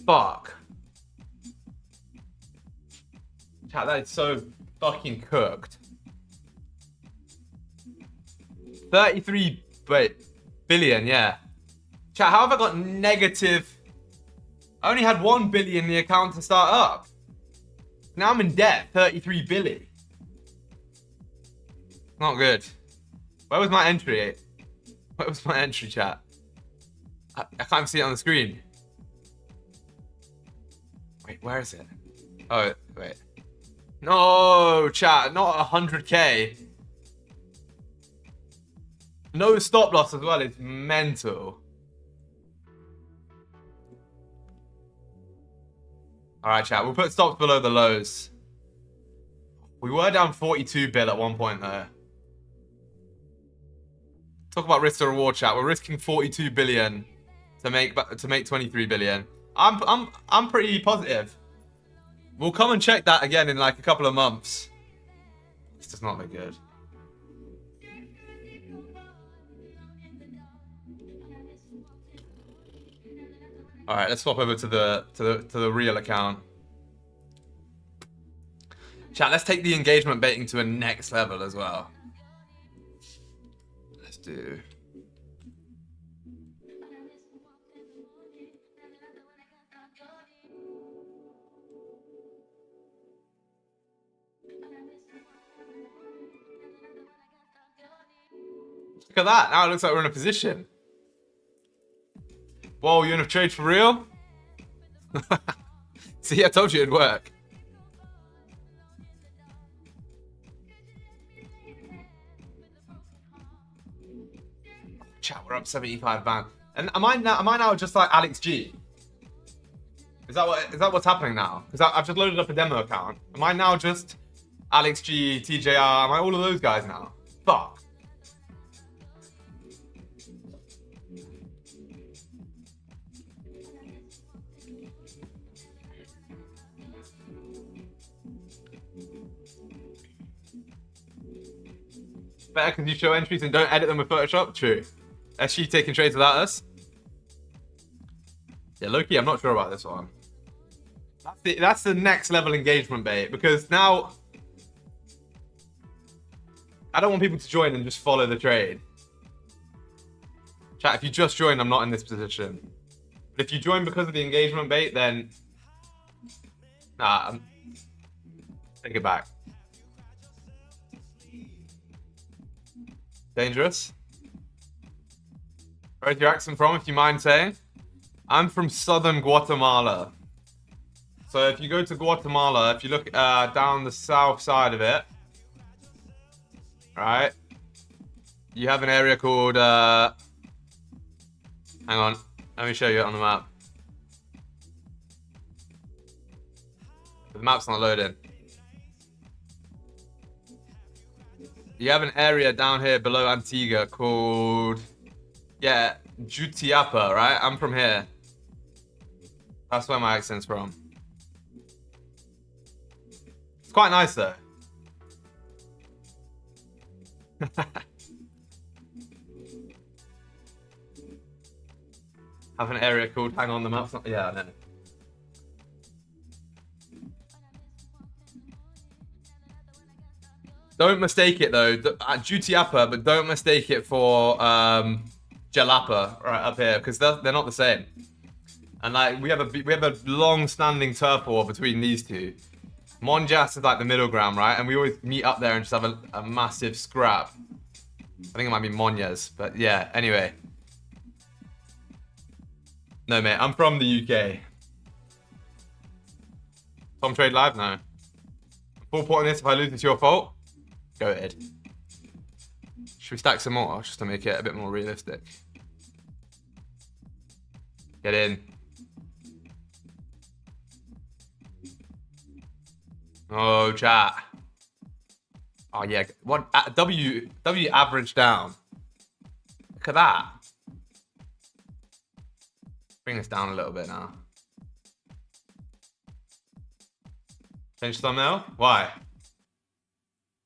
Fuck. Chat, that is so fucking cooked. 33 billion, yeah. Chat, how have I got negative? I only had 1 billion in the account to start up. Now I'm in debt, 33 billion. Not good. Where was my entry? Where was my entry, chat? I can't even see it on the screen. Wait, where is it? Oh, wait. No, chat, not 100k. No stop loss as well, it's mental. Alright, chat, we'll put stops below the lows. We were down 42 bill at one point though. Talk about risk to reward, chat. We're risking 42 billion to make 23 billion. I'm pretty positive. We'll come and check that again in like a couple of months. This does not look good. All right, let's swap over to the real account. Chat, let's take the engagement baiting to a next level as well. Let's do. Look at that. Now it looks like we're in a position. Whoa, you're in a trade for real? See, I told you it'd work. Chat, we're up 75 band. And am I now just like Alex G? Is that what's happening now? Because I've just loaded up a demo account. Am I now just Alex G, TJR? Am I all of those guys now? Fuck. Better because you show entries and don't edit them with Photoshop? True. SG taking trades without us? Yeah, Loki, I'm not sure about this one. That's the next level engagement bait, because now I don't want people to join and just follow the trade. Chat, if you just join, I'm not in this position. But if you join because of the engagement bait, then nah, take it back. Dangerous. Where's your accent from, if you mind saying? I'm from southern Guatemala. So if you go to Guatemala, if you look down the south side of it, right, you have an area called, hang on, let me show you it on the map. The map's not loading. You have an area down here below Antigua called, yeah, Jutiapa, right? I'm from here. That's where my accent's from. It's quite nice though. Have an area called Hang on the Map's not. Yeah, I know. Don't mistake it though. Jutiapa, but don't mistake it for Jalapa right up here, because they're not the same. And like we have a long-standing turf war between these two. Monjas is like the middle ground, right? And we always meet up there and just have a massive scrap. I think it might be Monjas, but yeah. Anyway. No, mate, I'm from the UK. Tom trade live? No. Full point on this, if I lose, it's your fault. Go ahead. Should we stack some more, just to make it a bit more realistic? Get in. Oh, chat. Oh, yeah. What? W average down. Look at that. Bring this down a little bit now. Change thumbnail? Why?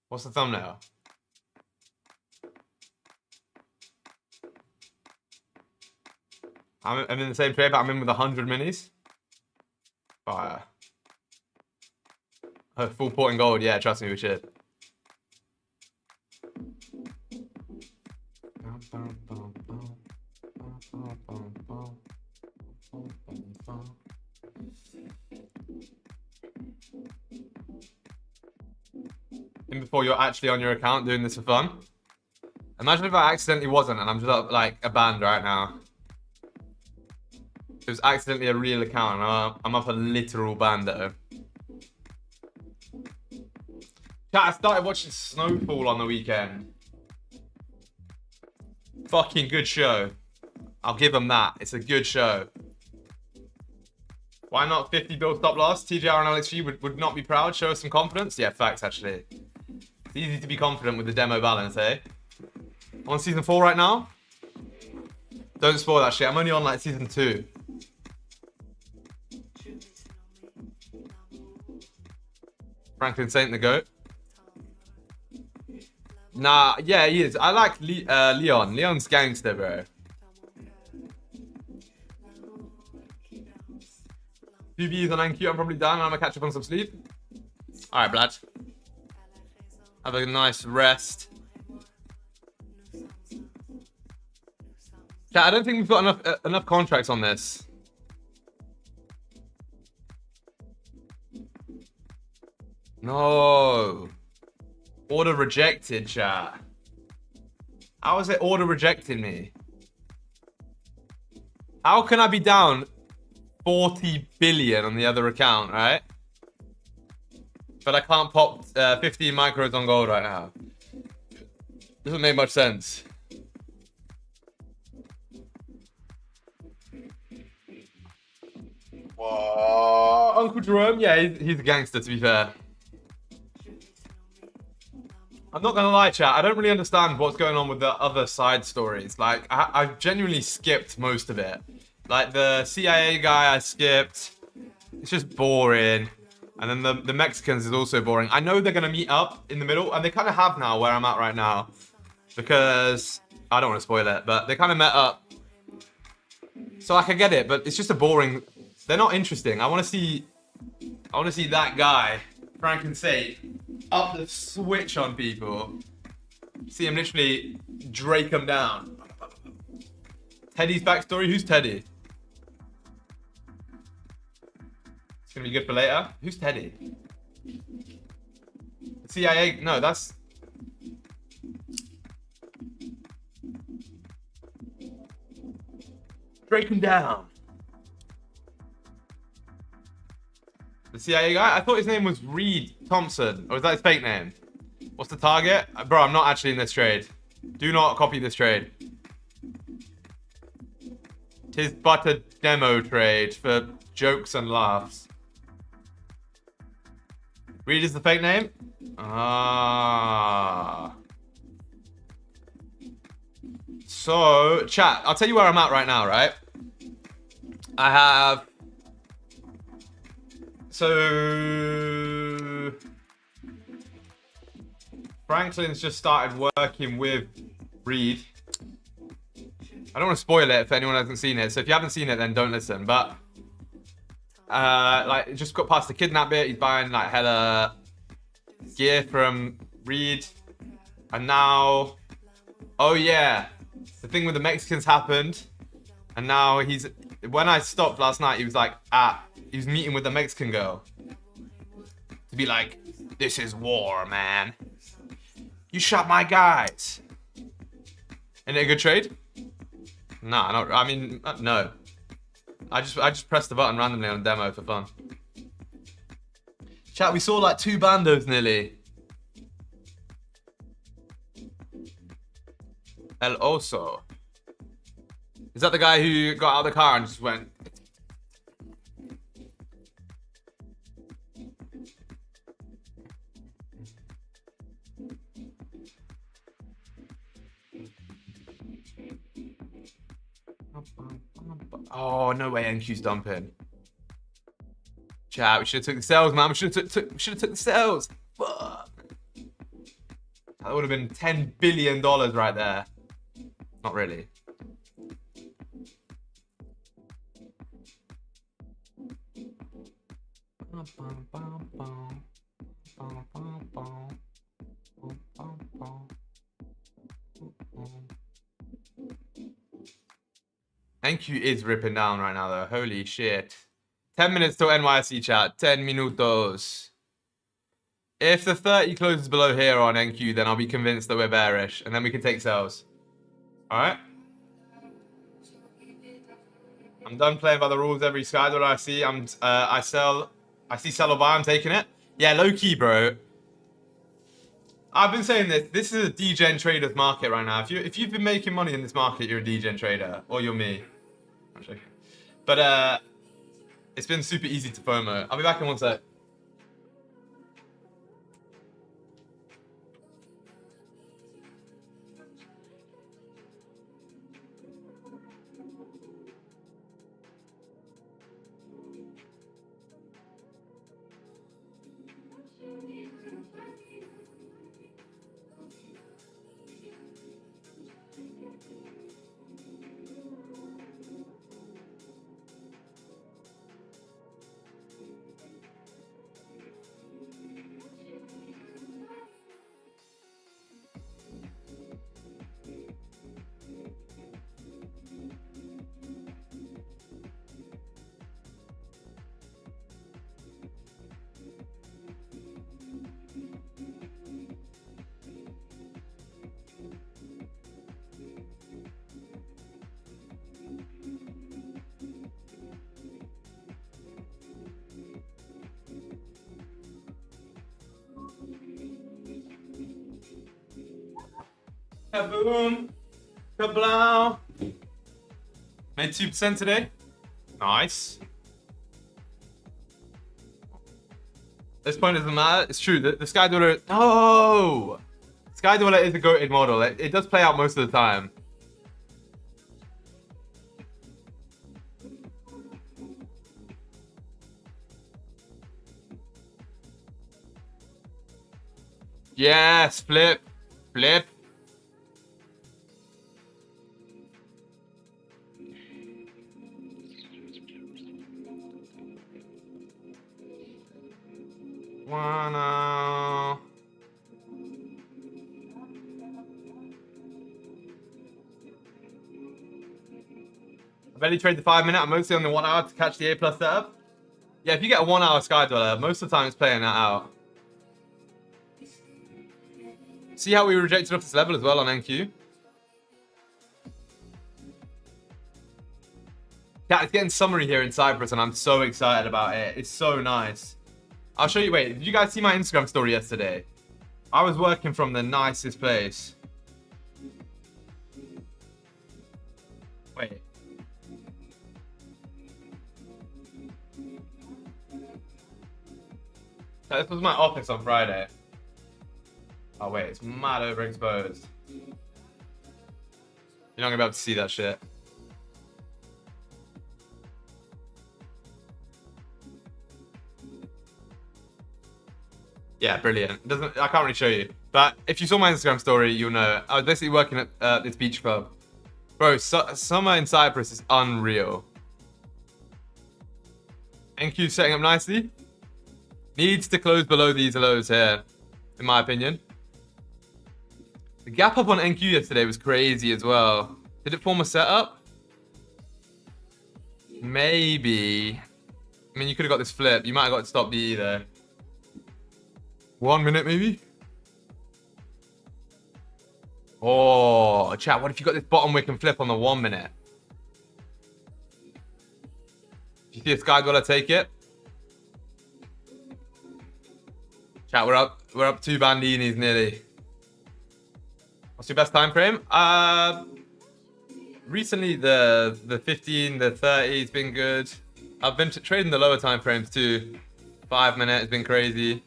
What's the thumbnail? I'm in the same trade, but I'm in with 100 minis. Fire. Oh, full port in gold. Yeah, trust me, we should. In before you're actually on your account doing this for fun. Imagine if I accidentally wasn't and I'm just up like a band right now. It was accidentally a real account and I'm up a literal bando. Chat, I started watching Snowfall on the weekend. Fucking good show. I'll give them that. It's a good show. Why not 50 bill stop loss? TJR and LXG would not be proud. Show us some confidence. Yeah, facts actually. It's easy to be confident with the demo balance, eh? I'm on season 4 right now. Don't spoil that shit. I'm only on like season 2. Franklin Saint the GOAT. Nah, yeah, he is. I like Leon. Leon's gangster, bro. Two B's on NQ. I'm probably done. I'm gonna catch up on some sleep. All right, Blad. Have a nice rest. Chat, I don't think we've got enough contracts on this. No. Order rejected, chat. How is it order rejecting me? How can I be down 40 billion on the other account, right? But I can't pop 15 micros on gold right now. Doesn't make much sense. Whoa, Uncle Jerome? Yeah, he's a gangster, to be fair. I'm not gonna lie, chat. I don't really understand what's going on with the other side stories. Like, I've genuinely skipped most of it. Like, the CIA guy, I skipped. It's just boring. And then the Mexicans is also boring. I know they're gonna meet up in the middle, and they kind of have now where I'm at right now. Because, I don't want to spoil it, but they kind of met up. So I can get it, but it's just a boring... They're not interesting. I want to see that guy, Franklin Saint, up the switch on people. See him literally drake them down. Teddy's backstory? Who's Teddy? It's gonna be good for later. Who's Teddy? The CIA? No, that's... Drake him down. The CIA guy? I thought his name was Reed Thompson. Or is that his fake name? What's the target? Bro, I'm not actually in this trade. Do not copy this trade. Tis but a demo trade for jokes and laughs. Reed is the fake name? Ah. So, chat, I'll tell you where I'm at right now, right? I have... So... Franklin's just started working with Reed. I don't want to spoil it if anyone hasn't seen it. So if you haven't seen it, then don't listen. But like, just got past the kidnap bit. He's buying like hella gear from Reed, and now, oh yeah, the thing with the Mexicans happened, and now he's. When I stopped last night, he was like, he was meeting with the Mexican girl to be like, this is war, man. You shot my guys. Isn't it a good trade? Nah, not. I mean, no. I just pressed the button randomly on a demo for fun. Chat, we saw like 2 bandos nearly. El Oso. Is that the guy who got out of the car and just went? Oh, no way NQ's dumping. Chat, we should have took the cells, man. We should have took the cells. Fuck. That would have been $10 billion right there. Not really. NQ is ripping down right now, though. Holy shit. 10 minutes till NYC, chat. 10 minutos. If the 30 closes below here on NQ, then I'll be convinced that we're bearish, and then we can take sells. Alright? I'm done playing by the rules every sky that I see. I see sell or buy, I'm taking it. Yeah, low key, bro. I've been saying this. This is a degen trader's market right now. If you've been making money in this market, you're a degen trader, or you're me. I'm joking. But it's been super easy to FOMO. I'll be back in 1 sec. Kaboom! Kablow! Made 2% today. Nice. This point doesn't matter. It's true. The Sky Dweller. No! Sky Dweller is a goated model. It does play out most of the time. Yes, flip. Flip. Wanna. I barely trade the 5 minute. I'm mostly on the 1 hour to catch the A+ setup. Yeah, if you get a 1 hour Sky Dweller, most of the time it's playing that out. See how we rejected off this level as well on NQ? Yeah, it's getting summery here in Cyprus and I'm so excited about it. It's so nice. I'll show you. Wait, did you guys see my Instagram story yesterday? I was working from the nicest place. Wait. This was my office on Friday. Oh wait, it's mad overexposed. You're not gonna be able to see that shit. Yeah, brilliant. I can't really show you. But if you saw my Instagram story, you'll know. I was basically working at this beach club. Bro, summer in Cyprus is unreal. NQ setting up nicely. Needs to close below these lows here, in my opinion. The gap up on NQ yesterday was crazy as well. Did it form a setup? Maybe. I mean, you could have got this flip. You might have got stop DE there. 1 minute, maybe? Oh, chat, what if you got this bottom wick and flip on the 1 minute? Do you see a sky dollar take it? Chat, we're up 2 bandinis nearly. What's your best time frame? Recently the 15, the 30 has been good. I've been trading the lower time frames too. 5 minute has been crazy.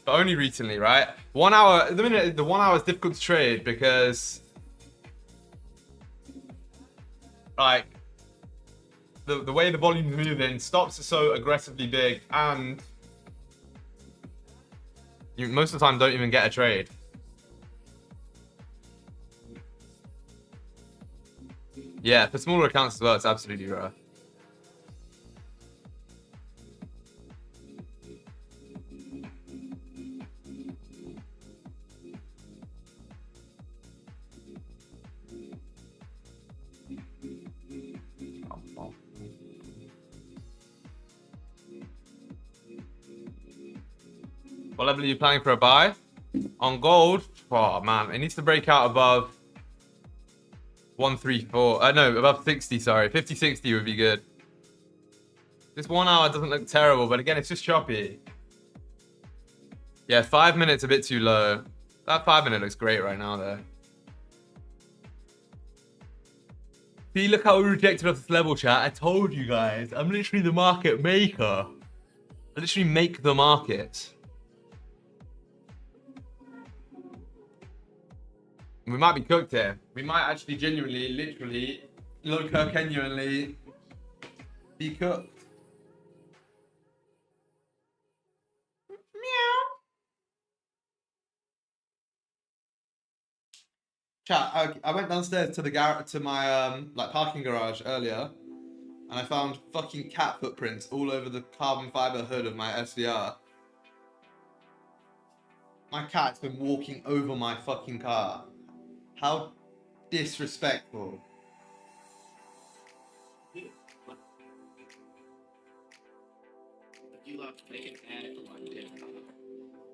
But only recently, right? 1 hour, at the minute, the 1 hour is difficult to trade because like the way the volume's moving, stops are so aggressively big and you most of the time don't even get a trade. Yeah, for smaller accounts as well, it's absolutely rough. What level are you planning for a buy? On gold, oh man, it needs to break out above 134. No, above 60, sorry. 50, 60 would be good. This 1 hour doesn't look terrible, but again, it's just choppy. Yeah, 5 minutes a bit too low. That 5 minute looks great right now, though. See, look how we rejected off this level, chat. I told you guys, I'm literally the market maker. I literally make the market. We might be cooked here. We might actually genuinely, literally, genuinely be cooked. Meow. Chat, I went downstairs to the to my like parking garage earlier, and I found fucking cat footprints all over the carbon fiber hood of my SVR. My cat's been walking over my fucking car. How disrespectful.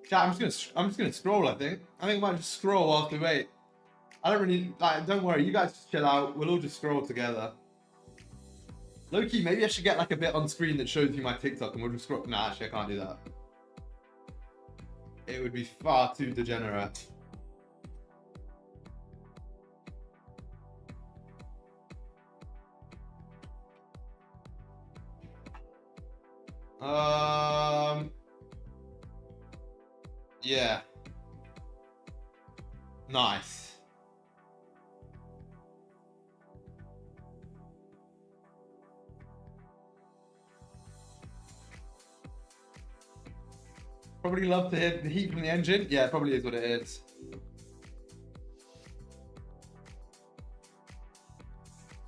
Chat, I'm just gonna scroll, I think. I think I might just scroll whilst we wait. I don't really like, don't worry, you guys just chill out. We'll all just scroll together. Low-key, maybe I should get like a bit on screen that shows you my TikTok and we'll just scroll. Nah, actually I can't do that. It would be far too degenerate. Yeah. Nice. Probably love to hear the heat from the engine. Yeah, it probably is what it is.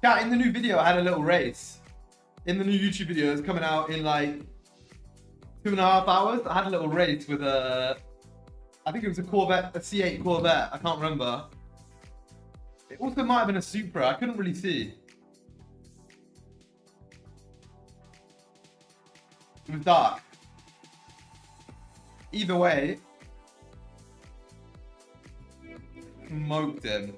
Yeah, in the new video, I had a little race. In the new YouTube video, it's coming out in like 2.5 hours. I had a little race with a, I think it was a Corvette, a C8 Corvette. I can't remember. It also might have been a Supra. I couldn't really see. It was dark. Either way, smoked him.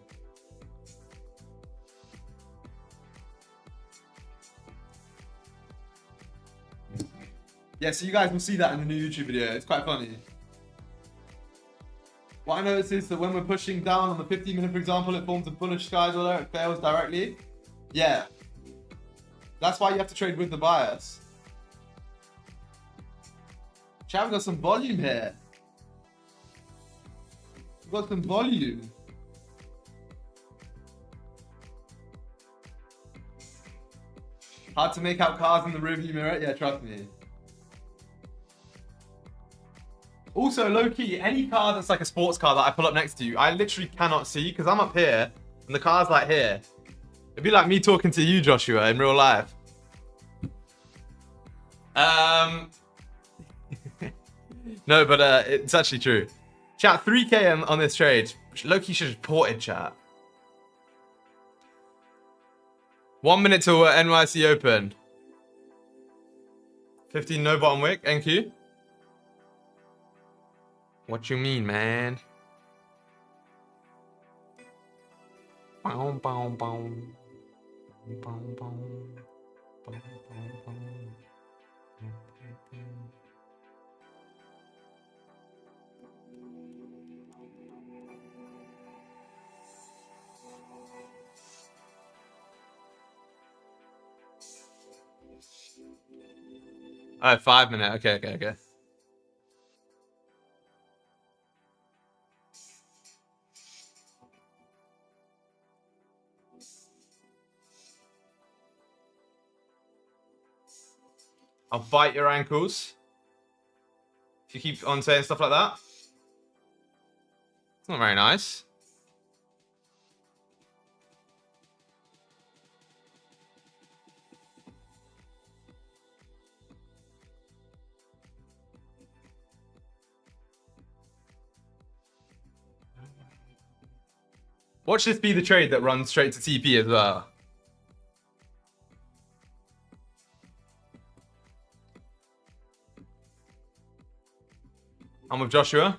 Yeah, so you guys will see that in the new YouTube video. It's quite funny. What I noticed is that when we're pushing down on the 15 minute, for example, it forms a bullish sky dollar, it fails directly. Yeah. That's why you have to trade with the bias. Chat, we've got some volume here. We've got some volume. Hard to make out cars in the rearview mirror? Yeah, trust me. Also, low-key, any car that's like a sports car that I pull up next to you, I literally cannot see because I'm up here and the car's like here. It'd be like me talking to you, Joshua, in real life. No, but it's actually true. Chat, 3K on this trade. Loki should have ported, chat. 1 minute till NYC Open. 15 no bottom wick, NQ. What you mean, man? Boom, boom, boom. Boom, boom, boom. Boom, boom, boom. Oh, 5 minute. Okay. I'll bite your ankles. If you keep on saying stuff like that. It's not very nice. Watch this be the trade that runs straight to TP as well. I'm with Joshua.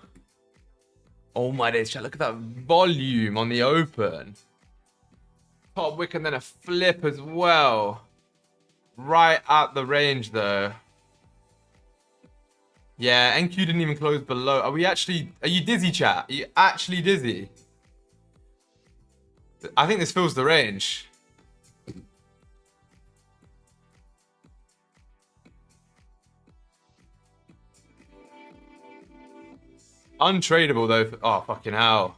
Oh my days, chat. Look at that volume on the open. Top wick and then a flip as well. Right at the range though. Yeah, NQ didn't even close below. Are you dizzy, chat? Are you actually dizzy? I think this fills the range. Untradeable though. Oh, fucking hell.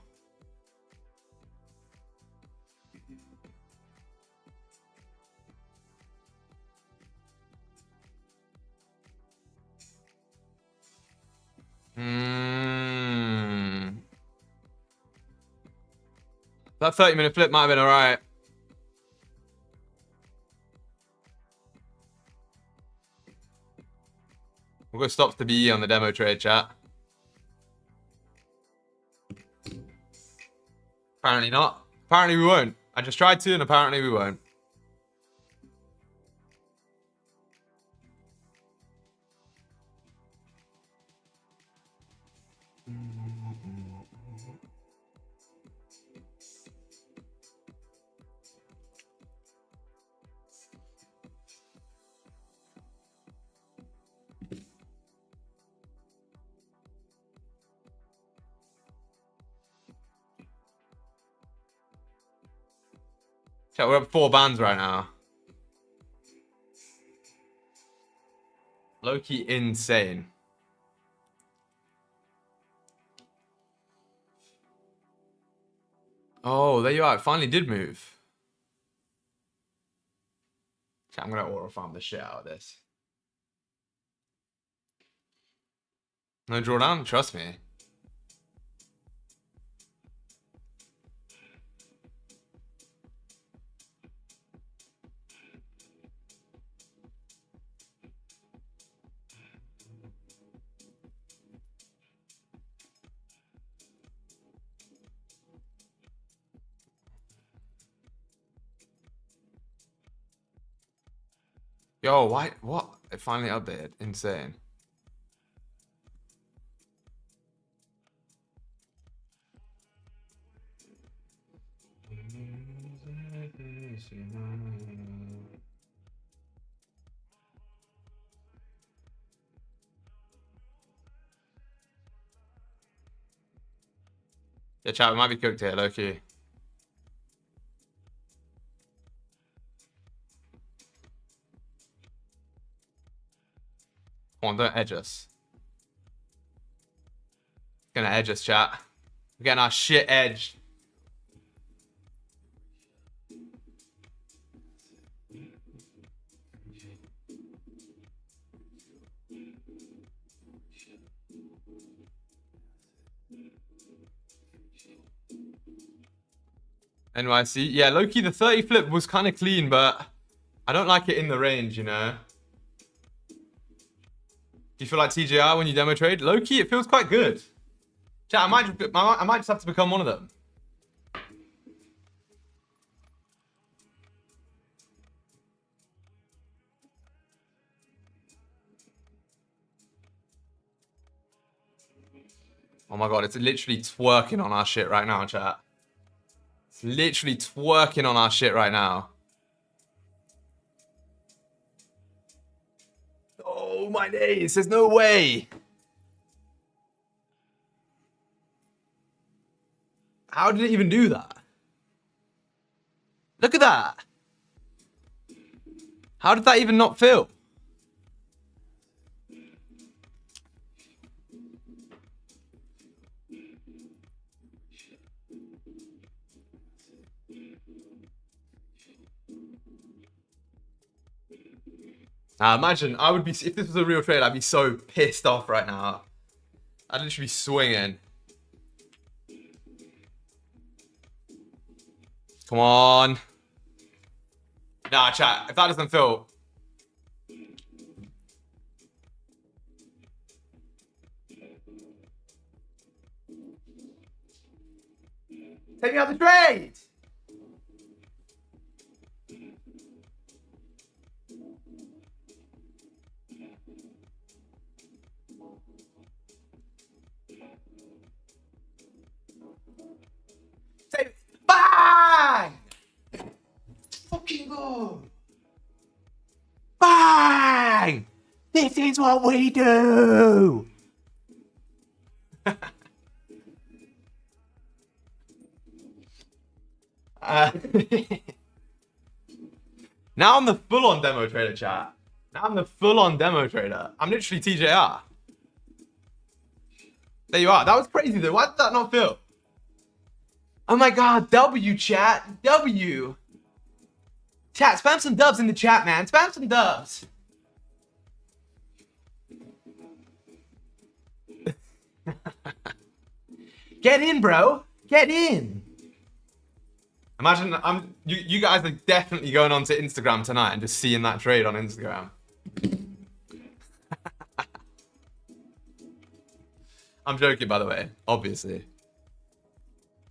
That 30-minute flip might have been alright. We'll go stops to BE on the demo trade, chat. Apparently not. Apparently we won't. I just tried to, and apparently we won't. Chat, we're up 4 bands right now. Low-key insane. Oh, there you are. It finally did move. Chat, I'm gonna auto farm the shit out of this. No drawdown? Trust me. Yo, why? What? It finally updated. Insane. Yeah, chat, we might be cooked here, low-key. Come on, don't edge us. Gonna edge us, chat. We're getting our shit edged. NYC. Yeah, low-key, the 30 flip was kind of clean, but I don't like it in the range, you know? Do you feel like TJR when you demo trade? Low-key, it feels quite good. Chat, I might just have to become one of them. Oh my god, it's literally twerking on our shit right now, chat. It's literally twerking on our shit right now. Oh my days, there's no way. How did it even do that? Look at that. How did that even not fill? Imagine, I would be, if this was a real trade, I'd be so pissed off right now. I'd literally be swinging. Come on. Nah, chat, if that doesn't fill. Take me out the trade! Bang! Fucking go! Bang! This is what we do! Now I'm the full-on demo trader, chat. Now I'm the full-on demo trader. I'm literally TJR. There you are. That was crazy, though. Why did that not fill? Oh my god, W, chat. W. Chat, spam some dubs in the chat, man. Spam some dubs. Get in, bro. Get in. Imagine you guys are definitely going onto Instagram tonight and just seeing that trade on Instagram. I'm joking, by the way. Obviously.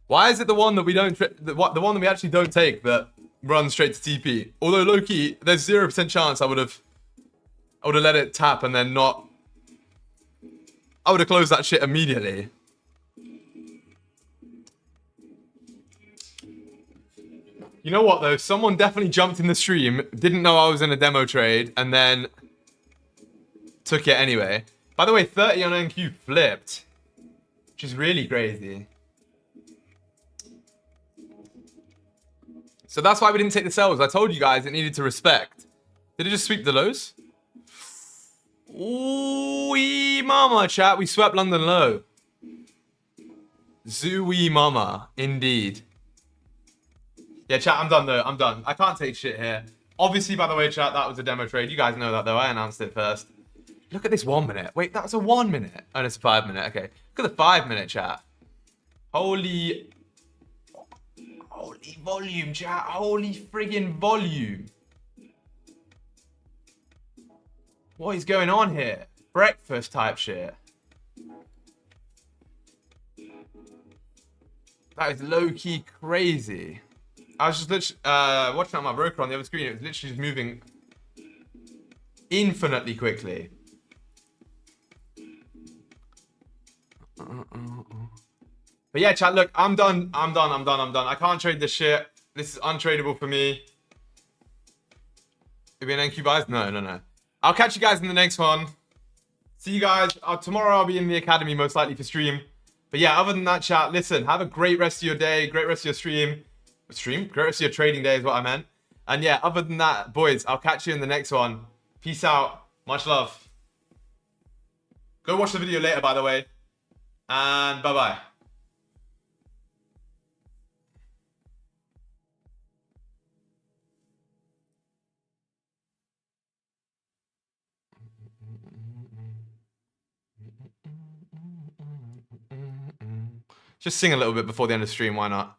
Why is it the one that we don't, the one that we actually don't take that runs straight to TP? Although low key, there's 0% chance I would have let it tap and then not. I would have closed that shit immediately. You know what though? Someone definitely jumped in the stream, didn't know I was in a demo trade, and then took it anyway. By the way, 30 on NQ flipped, which is really crazy. So that's why we didn't take the sells. I told you guys it needed to respect. Did it just sweep the lows? Ooh, mama, chat. We swept London low. Zooey mama, indeed. Yeah, chat, I'm done though. I'm done. I can't take shit here. Obviously, by the way, chat, that was a demo trade. You guys know that though. I announced it first. Look at this 1 minute. Wait, that's a 1 minute. Oh, it's a 5 minute. Okay. Look at the 5 minute, chat. Holy volume, chat. Holy friggin' volume. What is going on here? Breakfast type shit. That is low-key crazy. I was just literally watching on my broker on the other screen. It was literally just moving infinitely quickly. But yeah, chat, look, I'm done. I can't trade this shit. This is untradeable for me. It'll be an NQ buys? No. I'll catch you guys in the next one. See you guys. Tomorrow I'll be in the academy, most likely for stream. But yeah, other than that, chat, listen, have a great rest of your day. Great rest of your stream. Great rest of your trading day is what I meant. And yeah, other than that, boys, I'll catch you in the next one. Peace out. Much love. Go watch the video later, by the way. And bye-bye. Just sing a little bit before the end of the stream, why not?